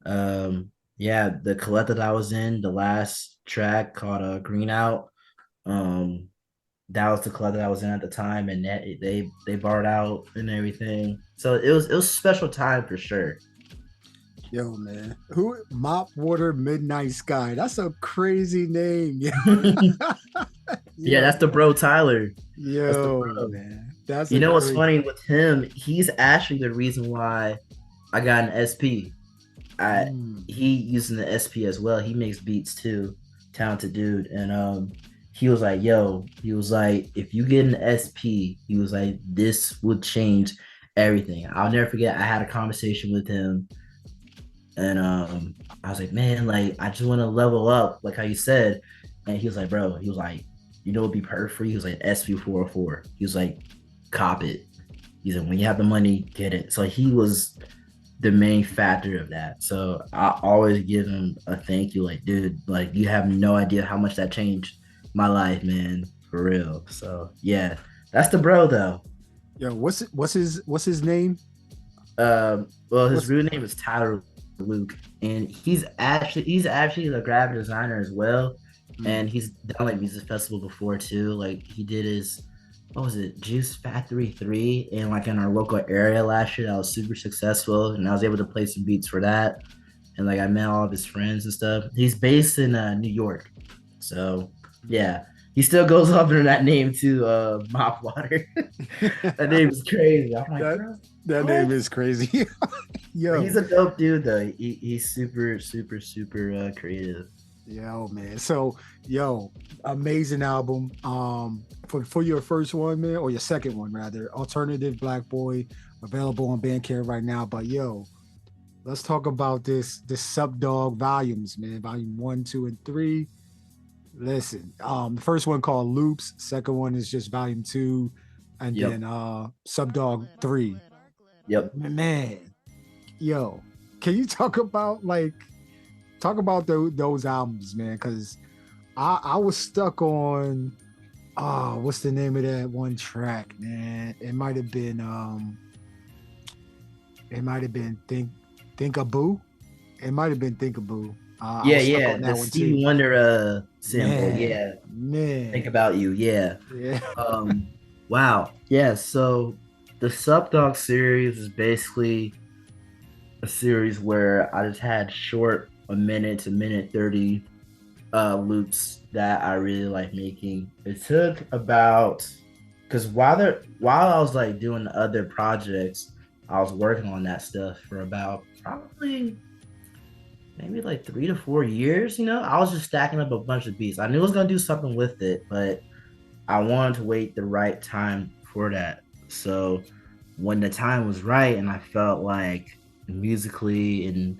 Yeah, the collective that I was in, the last track called Green Out. That was the club that I was in at the time, and that they barred out and everything. So it was a special time for sure. Yo, man, who Mop Water Midnight Sky? That's a crazy name. Yeah, that's the bro Tyler. Yo, man, that's you know what's funny with him? He's actually the reason why I got an SP. He using the SP as well. He makes beats too. Talented dude, and he was like, yo, he was like, if you get an SP, he was like, this would change everything. I'll never forget, I had a conversation with him, and I was like, man, like, I just want to level up, like how you said. And he was like, bro, he was like, you know, it'd be perfect for you. He was like, SP 404. He was like, cop it. He said, when you have the money, get it. So he was the main factor of that. So I always give him a thank you, like, dude, like, you have no idea how much that changed my life, man, for real. So yeah, that's the bro though. Yo, what's his name? Well, his real name is Tyler Luke, and he's actually the graphic designer as well. And he's done like music festival before too. Like he did his, what was it, Juice Factory 3 in like in our local area last year. That was super successful, and I was able to play some beats for that. And like I met all of his friends and stuff. He's based in New York, so yeah, he still goes up under that name too, Mop Water. That name is crazy. I'm like, that name is crazy. Yo, he's a dope dude though. He's super creative. Yo, man. So, yo, amazing album. For your first one, man, or your second one rather, Alternative Black Boy, available on Bandcamp right now. But yo, let's talk about this Subdog volumes, man. Volume 1, 2, and 3. Listen, the first one called Loops, second one is just volume 2, and then Subdog 3. Yep. Man, yo, can you talk about those albums, man? Because I was stuck on what's the name of that one track, man? It might have been Thinkaboo. It might have been Thinkaboo. Yeah, the Stevie Wonder sample. Man. Think About You. Yeah. Wow. Yeah, so the Subdog series is basically a series where I just had short a minute to minute 30 loops that I really like making. It took about because while I was like doing the other projects, I was working on that stuff for about probably maybe like 3 to 4 years. I was just stacking up a bunch of beats. I knew I was gonna do something with it, but I wanted to wait the right time for that. So when the time was right and I felt like musically and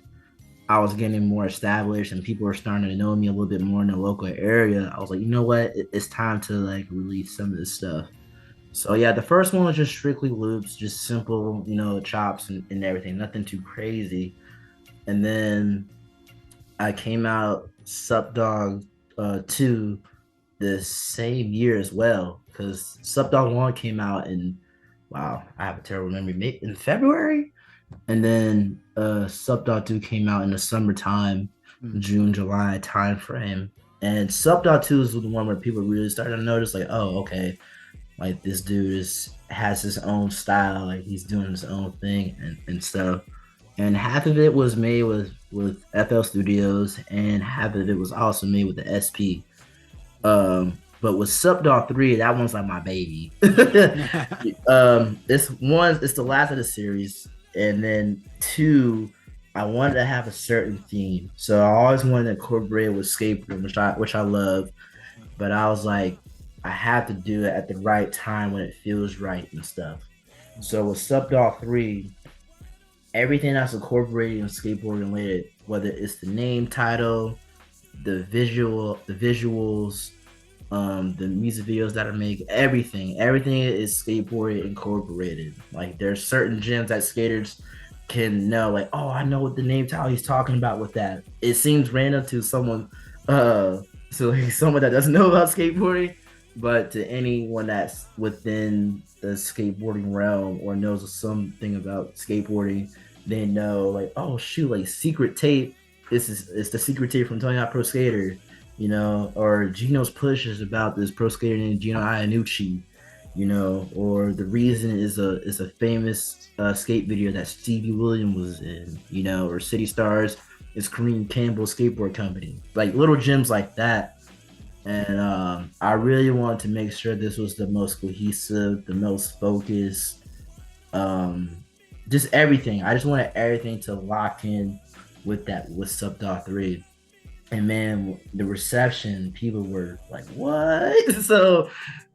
I was getting more established and people were starting to know me a little bit more in the local area, I was like, you know what? It's time to like release some of this stuff. So yeah, the first one was just strictly loops, just simple, chops and everything, nothing too crazy. And then I came out Subdog 2 the same year as well, because Subdog 1 came out in, wow, I have a terrible memory, in February. And then Subdog 2 came out in the summertime, June, July time frame. And Subdog 2 is the one where people really started to notice, like, oh, okay, like this dude has his own style, like he's doing his own thing and stuff. And half of it was made with FL Studios, and half of it was also made with the SP. But with Subdog 3, that one's like my baby. It's the last of the series, and then 2, I wanted to have a certain theme, so I always wanted to incorporate it with skateboarding, which I love. But I was like, I have to do it at the right time when it feels right and stuff. So with Subdog 3, everything that's incorporated in skateboarding related, whether it's the name, title, the visuals, the music videos that I make, everything is skateboarding incorporated. Like there's certain gems that skaters can know, like, oh, I know what the name title he's talking about with that. It seems random to someone, someone that doesn't know about skateboarding, but to anyone that's within the skateboarding realm or knows something about skateboarding, they know, like, oh shoot, like Secret Tape, it's the Secret Tape from Tony Hawk Pro Skater, or Gino's Push is about this pro skater named Gino Iannucci, or The Reason is a famous skate video that Stevie Williams was in, or City Stars is Kareem Campbell's skateboard company, like little gems like that. And I really wanted to make sure this was the most cohesive, the most focused, just everything. I just wanted everything to lock in with Subdog 3. And man, the reception, people were like, what? So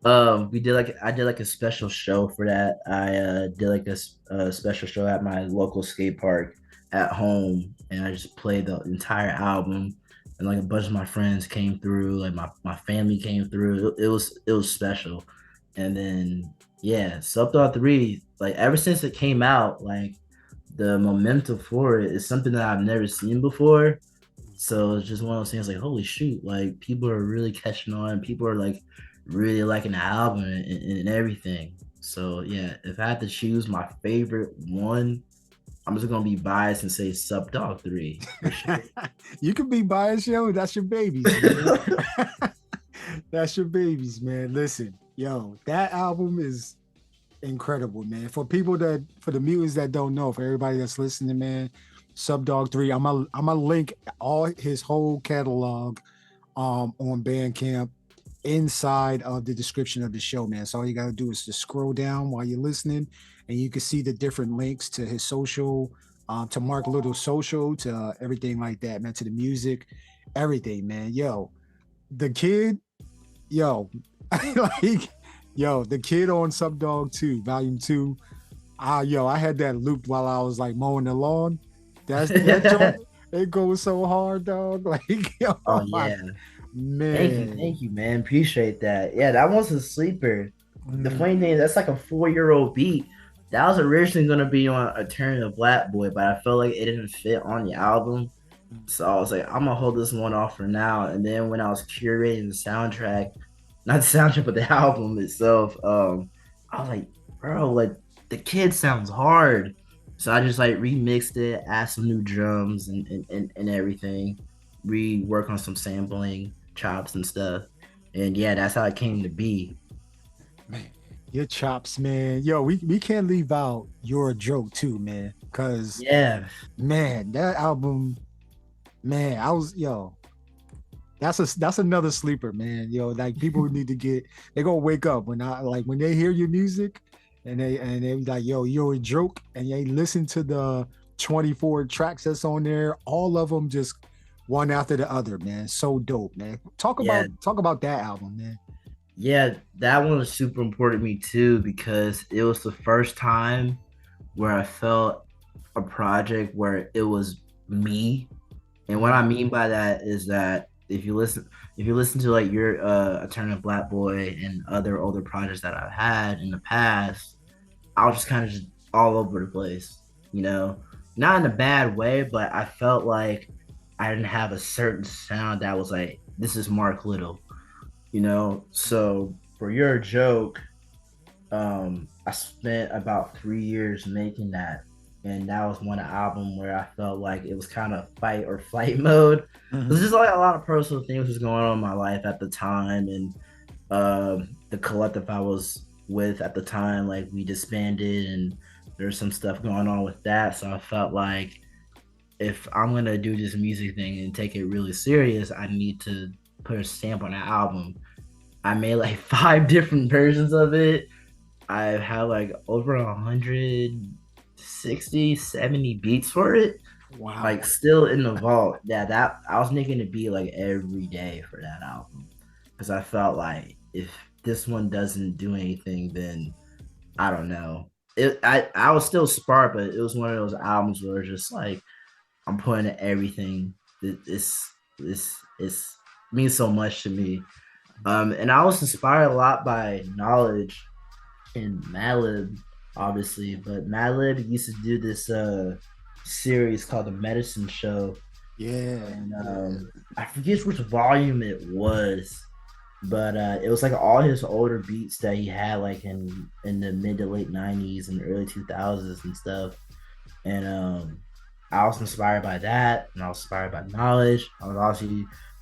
I did like a special show for that. I did like a special show at my local skate park at home, and I just played the entire album. And like a bunch of my friends came through, like my family came through. It was special. And then yeah, Subdog 3, like ever since it came out, like the momentum for it is something that I've never seen before. So it's just one of those things, like, holy shoot, like people are really catching on, people are like really liking the album and everything. So yeah, if I had to choose my favorite one, I'm just gonna be biased and say Subdog 3. For sure. You can be biased, yo. That's your babies, man. That's your babies, man. Listen, yo, that album is incredible, man. For the mutants that don't know, for everybody that's listening, man, Subdog 3, I'm gonna link all his whole catalog on Bandcamp inside of the description of the show, man. So all you gotta do is just scroll down while you're listening, and you can see the different links to his social, to MarkLittle social, to everything like that, man, to the music, everything, man. Yo, the kid, like, the kid on Subdog 2, Volume 2, I had that looped while I was like mowing the lawn. That joint, it goes so hard, dog. Like, yo, oh yeah, man. Thank you, man. Appreciate that. Yeah, that one's a sleeper. The funny thing is, that's like a 4-year-old beat. That was originally gonna be on A Turn of Black Boy, but I felt like it didn't fit on the album. So I was like, I'm gonna hold this one off for now. And then when I was curating the soundtrack, not the soundtrack, but the album itself, I was like, bro, like the kid sounds hard. So I just like remixed it, add some new drums and everything, rework on some sampling, chops and stuff. And yeah, that's how it came to be. Man, Your chops, man. Yo, we can't leave out You're a Joke too, man. Cause Yeah, man, that album, man, that's another sleeper, man. Yo, like people need to get they gonna wake up when they hear your music and they be like, yo, You're a Joke, and they listen to the 24 tracks that's on there, all of them just one after the other, man. So dope, man. yeah, Talk about that album, man. yeah. That one was super important to me too because it was the first time where I felt a project where it was me. And what I mean by that is that if you listen to like your Eternal Black Boy and other older projects that I've had in the past, I was just kind of just all over the place, you know, not in a bad way, but I felt like I didn't have a certain sound that was like, this is MarkLittle, you know. So for Your Joke, I spent about 3 years making that, and that was one album where I felt like it was kind of fight or flight mode. It was just like a lot of personal things was going on in my life at the time, and the collective I was with at the time, like we disbanded, and there's some stuff going on with that. So I felt like if I'm gonna do this music thing and take it really serious, I need to put a stamp on that album. I made like 5 different versions of it. I have like over 160, 70 beats for it. Wow. Like still in the vault. Yeah, that I was making it be like every day for that album. Because I felt like if this one doesn't do anything, then I don't know. I was still spark, but it was one of those albums where it's just like I'm putting everything. This means so much to me. And I was inspired a lot by Knxwledge and Madlib, obviously, but Madlib used to do this series called the Medicine Show. Yeah. And I forget which volume it was, but it was like all his older beats that he had like in the mid to late 90s and early 2000s and stuff. And I was inspired by that, and I was inspired by Knxwledge. I was also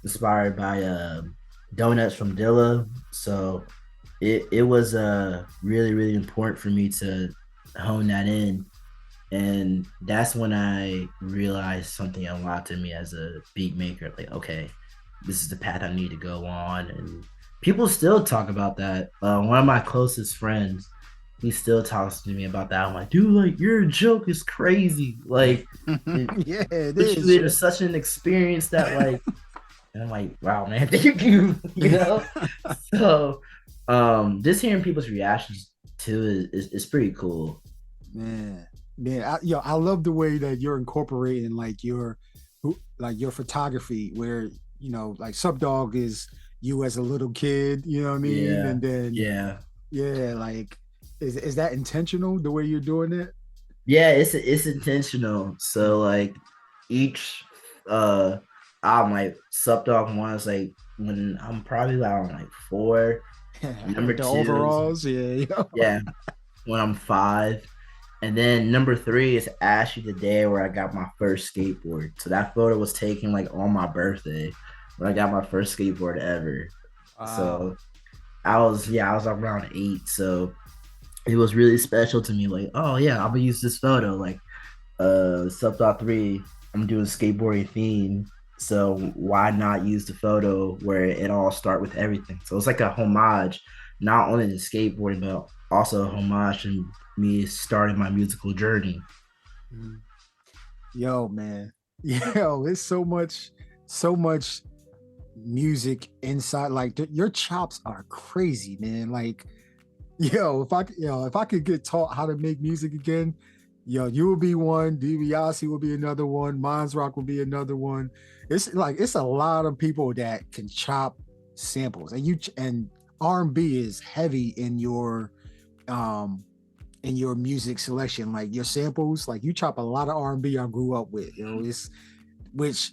inspired by Donuts from Dilla. So it was really, really important for me to hone that in. And that's when I realized something unlocked in me as a beat maker. Like, okay, this is the path I need to go on. And people still talk about that. One of my closest friends, he still talks to me about that. I'm like, dude, like Your Joke is crazy. Like, Yeah, it puts is. you into such an experience that like, and I'm like, wow, man, thank you. You know? So just hearing people's reactions too is pretty cool. Man, I love the way that you're incorporating like your photography, where like Subdog is you as a little kid, you know what I mean, Yeah. and then Yeah. like is that intentional the way you're doing it? Yeah, it's intentional. So like each album, like Subdog one is like when I'm probably like 4. Number The 2 overalls, yeah. yeah, when I'm 5. And then number 3 is actually the day where I got my first skateboard. So that photo was taken like on my birthday when I got my first skateboard ever. So I was around 8. So it was really special to me. Like, oh yeah, I'm gonna use this photo. Like Subdog 3, I'm doing skateboarding theme. So why not use the photo where it all start with everything? So it's like a homage, not only to skateboarding, but also a homage to me starting my musical journey. Yo, man. Yo, it's so much music inside. Like your chops are crazy, man. Like, if I could get taught how to make music again, you will be one, DiBiase will be another one, Mines Rock will be another one. It's a lot of people that can chop samples, and R&B is heavy in your music selection. Like your samples, like you chop a lot of R&B I grew up with, it's which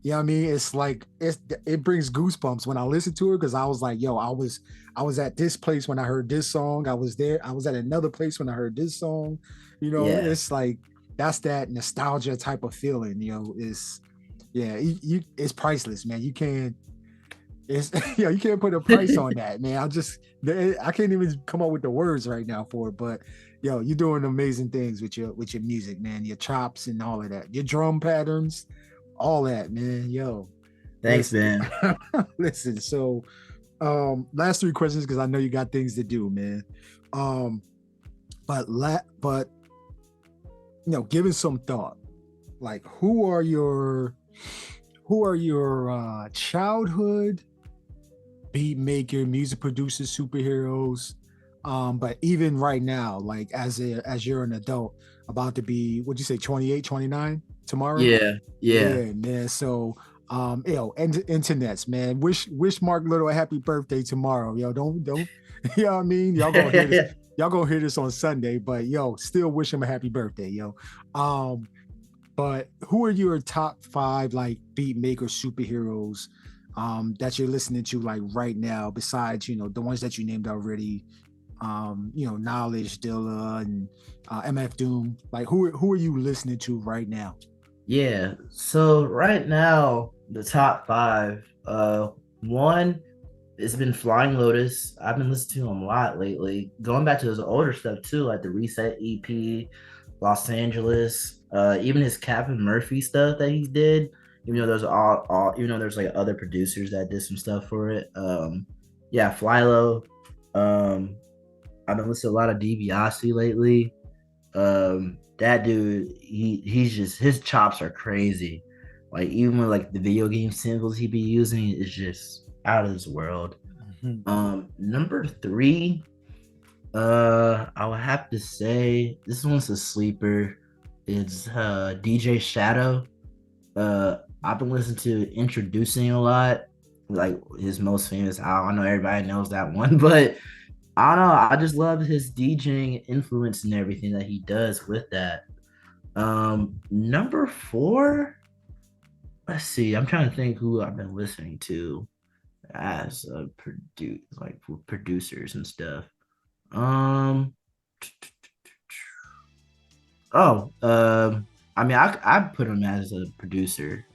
what I mean, it's like it brings goosebumps when I listen to it, because I was like, I was at this place when I heard this song, I was at another place when I heard this song, Yeah. It's like that's that nostalgia type of feeling, it's priceless, man. You can't It's you can't put a price on that, man. I can't even come up with the words right now for it. But yo, you're doing amazing things with your music, man. Your chops and all of that, your drum patterns, all that, man. Yo, Thanks, listen, man. listen. So, last three questions because I know you got things to do, man. But giving some thought, like who are your childhood beat maker, music producer, superheroes, but even right now, like as you're an adult about to be, what'd you say, 28, 29 tomorrow? Yeah. Man. So internets, man, wish MarkLittle a happy birthday tomorrow. Don't you know what I mean? Y'all gonna hear this on Sunday, but still wish him a happy birthday, But who are your top 5 like beat maker superheroes that you're listening to like right now, besides the ones that you named already, Knxwledge, Dilla, and MF Doom? Like who are you listening to right now? Yeah. So right now, the top 5. One, it's been Flying Lotus. I've been listening to him a lot lately. Going back to his older stuff too, like the Reset EP, Los Angeles, even his Captain Murphy stuff that he did. Even though there's like other producers that did some stuff for it. Flylo. I've been listening to a lot of DIBIA E lately. That dude, he's just, his chops are crazy. Like even with like the video game symbols he be using is just out of this world. Mm-hmm. Number 3, I would have to say this one's a sleeper. It's DJ Shadow. I've been listening to Introducing a lot, like his most famous album. I know everybody knows that one, but I don't know. I just love his DJing influence and everything that he does with that. Number 4, let's see. I'm trying to think who I've been listening to as producers and stuff. I put him as a producer.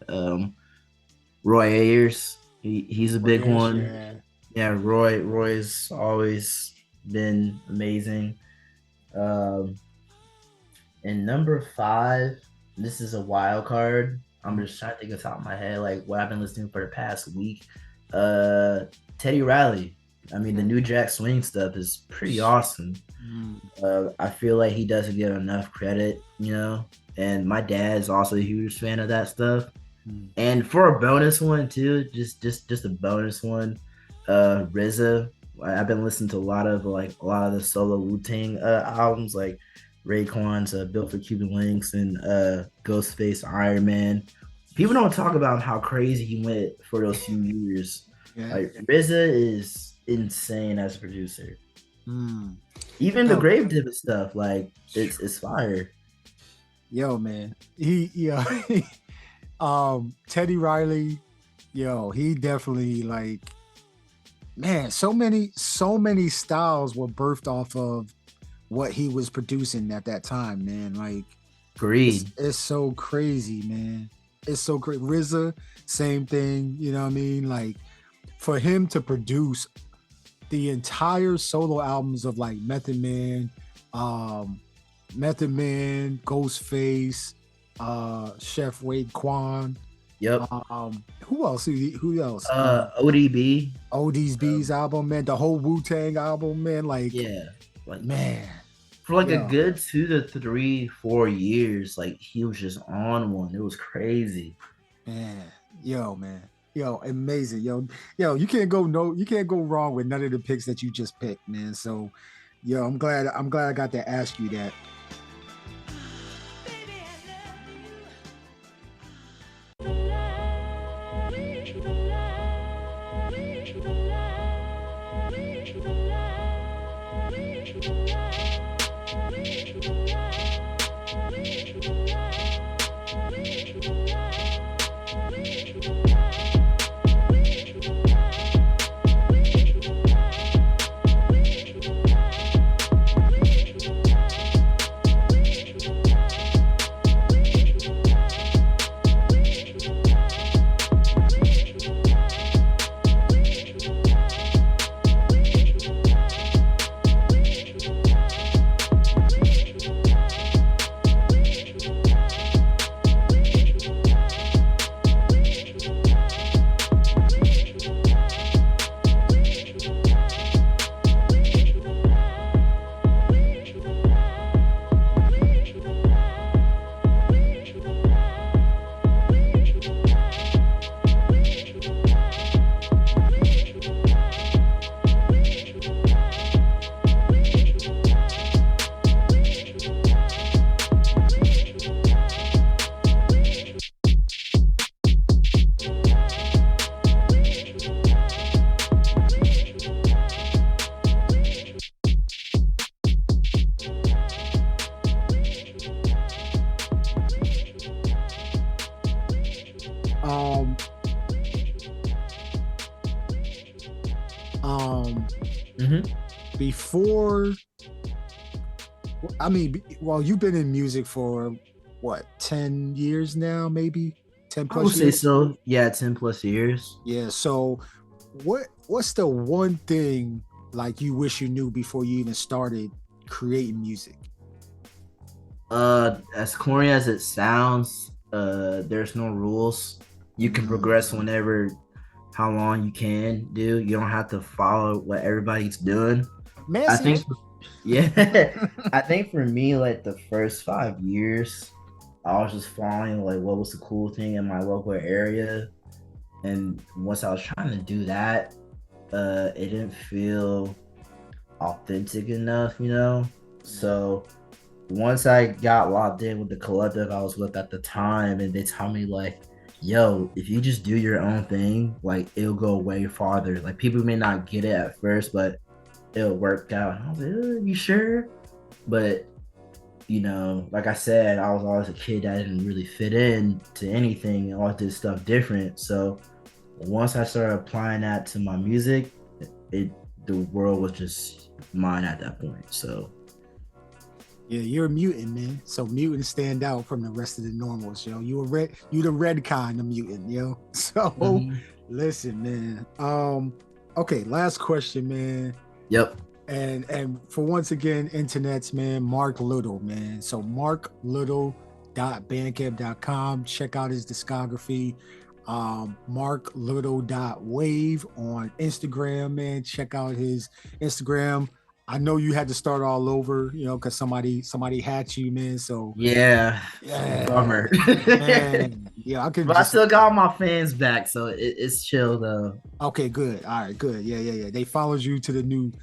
Roy Ayers, he's a big one. Yeah, Roy's always been amazing. And number 5, this is a wild card. I'm just trying to think off the top of my head, like what I've been listening for the past week. Teddy Riley. I mean, the new Jack Swing stuff is pretty awesome. I feel like he doesn't get enough credit, and my dad's also a huge fan of that stuff. And for a bonus one too, just a bonus one, RZA. I've been listening to a lot of the solo Wu-Tang albums, like Raekwon's Built for Cuban Links and Ghostface Iron Man. People don't talk about how crazy he went for those few years. Yeah. Like RZA is insane as a producer. Even the Gravediggaz stuff, like it's fire. Yo, man, Teddy Riley, he definitely so many styles were birthed off of what he was producing at that time, man. Like, Greed. It's so crazy, man. It's so crazy. RZA, same thing. You know what I mean? Like, for him to produce the entire solo albums of like Method Man, Ghostface, Chef Raekwon. Yep. Who else? ODB's album, man. The whole Wu-Tang album, man. Like, man. For like a good 2 to 3, 4 years, like he was just on one. It was crazy. Man. Amazing. You can't go wrong with none of the picks that you just picked, man. So, I'm glad I got to ask you that. Before, I mean, well, you've been in music for what, 10 years now, maybe 10 I would plus say years. so. Yeah, 10 plus years. Yeah. So, what's the one thing like you wish you knew before you even started creating music? As corny as it sounds, there's no rules. You can progress whenever, how long you can do. You don't have to follow what everybody's doing. I think, yeah, I think for me, like the first 5 years, I was just following like what was the cool thing in my local area, and once I was trying to do that, it didn't feel authentic enough, you know. So once I got locked in with the collective I was with at the time, and they told me like, yo, if you just do your own thing, like it'll go way farther. Like people may not get it at first, but it'll work out. And I was like, you sure? But you know, like I said, I was always a kid that didn't really fit in to anything and always did stuff different. So once I started applying that to my music, the world was just mine at that point. So yeah, you're a mutant, man. So mutants stand out from the rest of the normals, yo. You the red kind of mutant, yo. So listen, man. Okay, last question, man. Yep. And for once again, internets, man, MarkLittle, man. So MarkLittle.bandcamp.com. Check out his discography. MarkLittle.wave on Instagram, man. Check out his Instagram. I know you had to start all over, you know, because somebody hacked you, man. So yeah, bummer. Man, yeah, but I still got my fans back, so it's chill though. Okay, good. All right, good. Yeah. They followed you to the new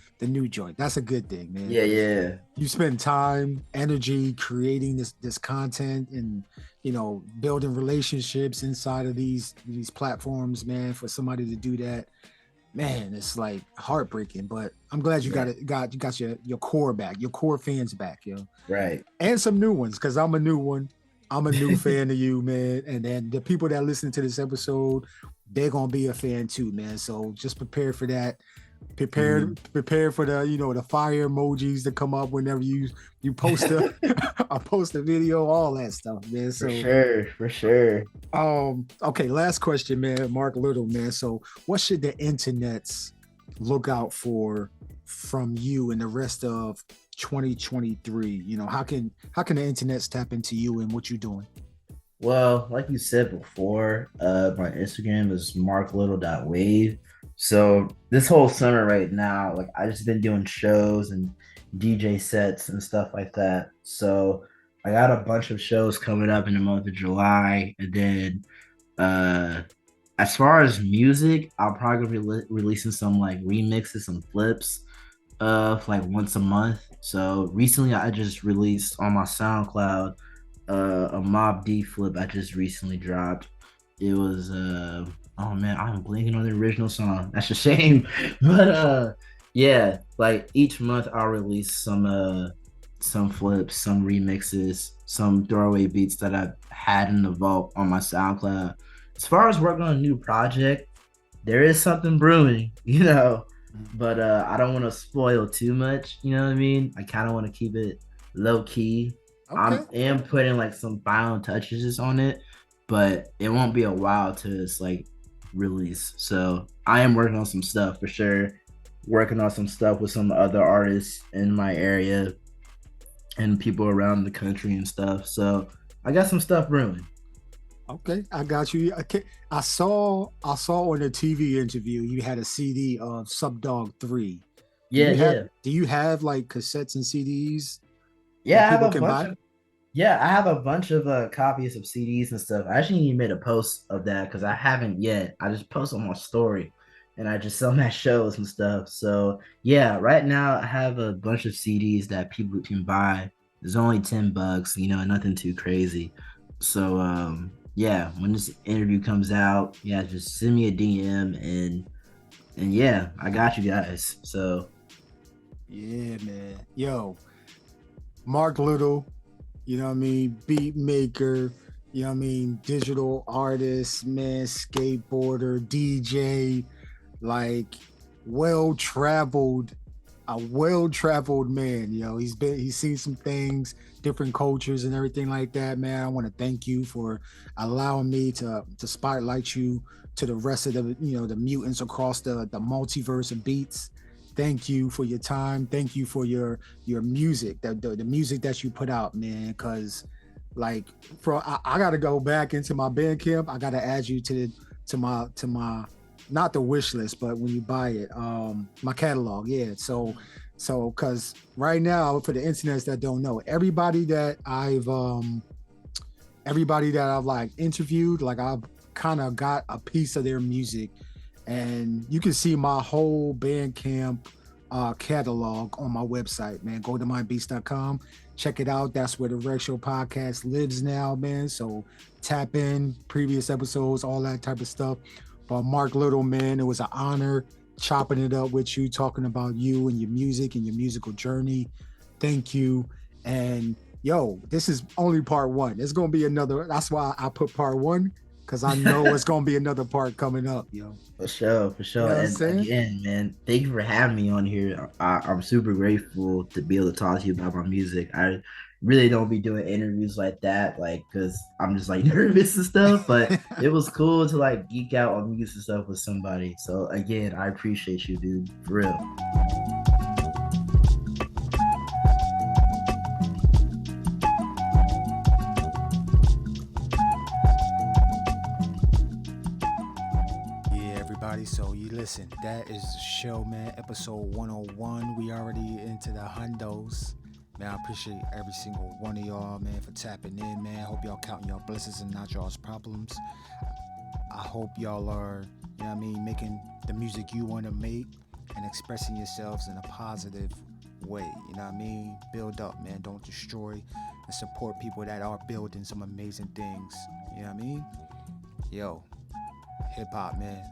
joint. That's a good thing, man. Yeah. You spend time, energy creating this content, and you know, building relationships inside of these platforms, man. For somebody to do that, man, it's like heartbreaking. But I'm glad you got your core back, your core fans back, yo. Right. And some new ones, because I'm a new one. I'm a new fan of you, man. And then the people that listen to this episode, they're gonna be a fan too, man. So just prepare for that. Prepare for the, you know, the fire emojis to come up whenever you post a post a video, all that stuff, man. So for sure. Okay, last question, man. MarkLittle, man. So what should the internets look out for from you and the rest of 2023? You know, how can the internets tap into you and what you're doing? Well, like you said before, my Instagram is marklittle.wave. So this whole summer right now, like I just been doing shows and DJ sets and stuff like that. So I got a bunch of shows coming up in the month of July, and then as far as music, I'll probably be releasing some like remixes, some flips, like once a month. So recently, I just released on my SoundCloud a Mob D flip I just recently dropped. It was oh man, I'm blanking on the original song. That's a shame. But yeah, like each month I'll release some flips, some remixes, some throwaway beats that I've had in the vault on my SoundCloud. As far as working on a new project, there is something brewing, you know, but I don't want to spoil too much, you know what I mean? I kind of want to keep it low key. Okay. I am putting like some final touches on it, but it won't be a while till it's like release. So I am working on some stuff for sure. Working on some stuff with some other artists in my area and people around the country and stuff. So I got some stuff brewing. Okay, I got you. I saw on the TV interview you had a CD of Subdog 3. Do you have like cassettes and CDs? Yeah, I have a bunch of copies of CDs and stuff. I actually made a post of that because I haven't yet. I just post on my story and I just sell them at shows and stuff. So yeah, right now I have a bunch of CDs that people can buy. There's only $10, you know, nothing too crazy. So yeah, when this interview comes out, yeah, just send me a DM and yeah, I got you guys. So yeah, man. Yo, MarkLittle, you know what I mean? Beatmaker, you know what I mean, digital artist, man, skateboarder, DJ, like well-traveled, a well-traveled man. You know, he's seen some things, different cultures and everything like that, man. I want to thank you for allowing me to spotlight you to the rest of the, you know, the mutants across the multiverse of beats. Thank you for your time. Thank you for your music, the music that you put out, man. Cause like, I gotta go back into my Bandcamp. I gotta add you to my not the wish list, but when you buy it, my catalog. Yeah. So cause right now, for the internets that don't know, everybody that I've like interviewed, like I've kind of got a piece of their music, and you can see my whole Bandcamp catalog on my website, man. Go to mybeats.com, check it out. That's where the Reg Show podcast lives now, man. So tap in, previous episodes, all that type of stuff. But MarkLittle, man, it was an honor chopping it up with you, talking about you and your music and your musical journey. Thank you. And yo, this is only part one. There's gonna be another. That's why I put part one, because I know it's gonna be another part coming up, yo. For sure. You know And again, man, thank you for having me on here. I'm super grateful to be able to talk to you about my music. I really don't be doing interviews like that, like, because I'm just like nervous and stuff, but it was cool to like geek out on music and stuff with somebody. So again, I appreciate you, dude, for real. So you listen, that is the show, man. Episode 101. We already into the hundos. Man, I appreciate every single one of y'all, man, for tapping in, man. Hope y'all counting y'all blessings and not y'all's problems. I hope y'all are, you know what I mean, making the music you want to make and expressing yourselves in a positive way. You know what I mean? Build up, man. Don't destroy, and support people that are building some amazing things. You know what I mean? Yo, hip hop, man.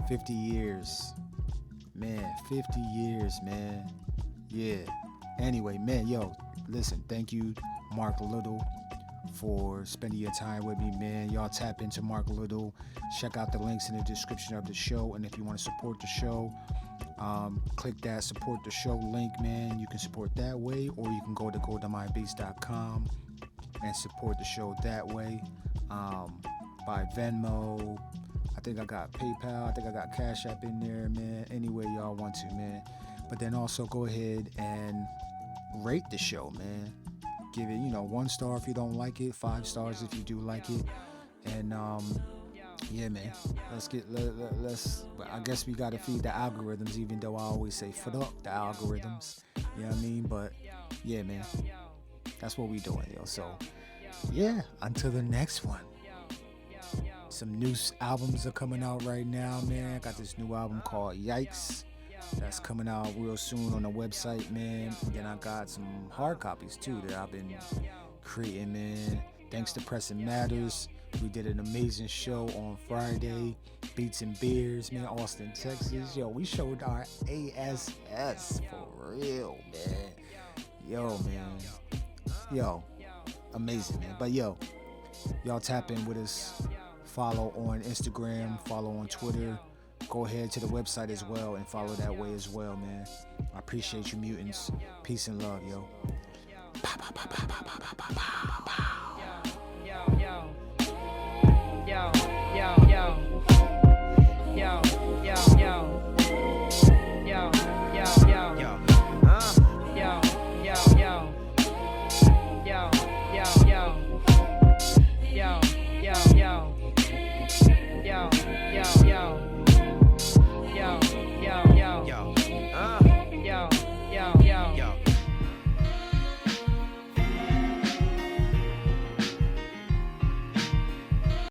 50 years, man. 50 years, man. Yeah. Anyway, man, yo, listen, thank you, MarkLittle, for spending your time with me, man. Y'all tap into MarkLittle. Check out the links in the description of the show. And if you want to support the show, click that support the show link, man. You can support that way, or you can go to mybeats.com and support the show that way. By Venmo. I think I got PayPal. I think I got Cash App in there, man. Any way y'all want to, man. But then also go ahead and rate the show, man. Give it, 1 star if you don't like it, 5 stars if you do like it. And yeah, man. Let's. I guess we gotta feed the algorithms, even though I always say foot up the algorithms. You know what I mean? But yeah, man. That's what we doing, yo. So yeah, until the next one. Some new albums are coming out right now, man. I got this new album called Yikes that's coming out real soon on the website, man. And then I got some hard copies too that I've been creating, man. Thanks to Pressing Matters. We did an amazing show on Friday. Beats and Beers, man, Austin, Texas. Yo, we showed our ASS for real, man. Yo, man. Yo, amazing, man. But yo, y'all tap in with us. Follow on Instagram, follow on Twitter. Go ahead to the website as well and follow that way as well, man. I appreciate you, mutants. Peace and love, yo. Bah, bah, bah, bah.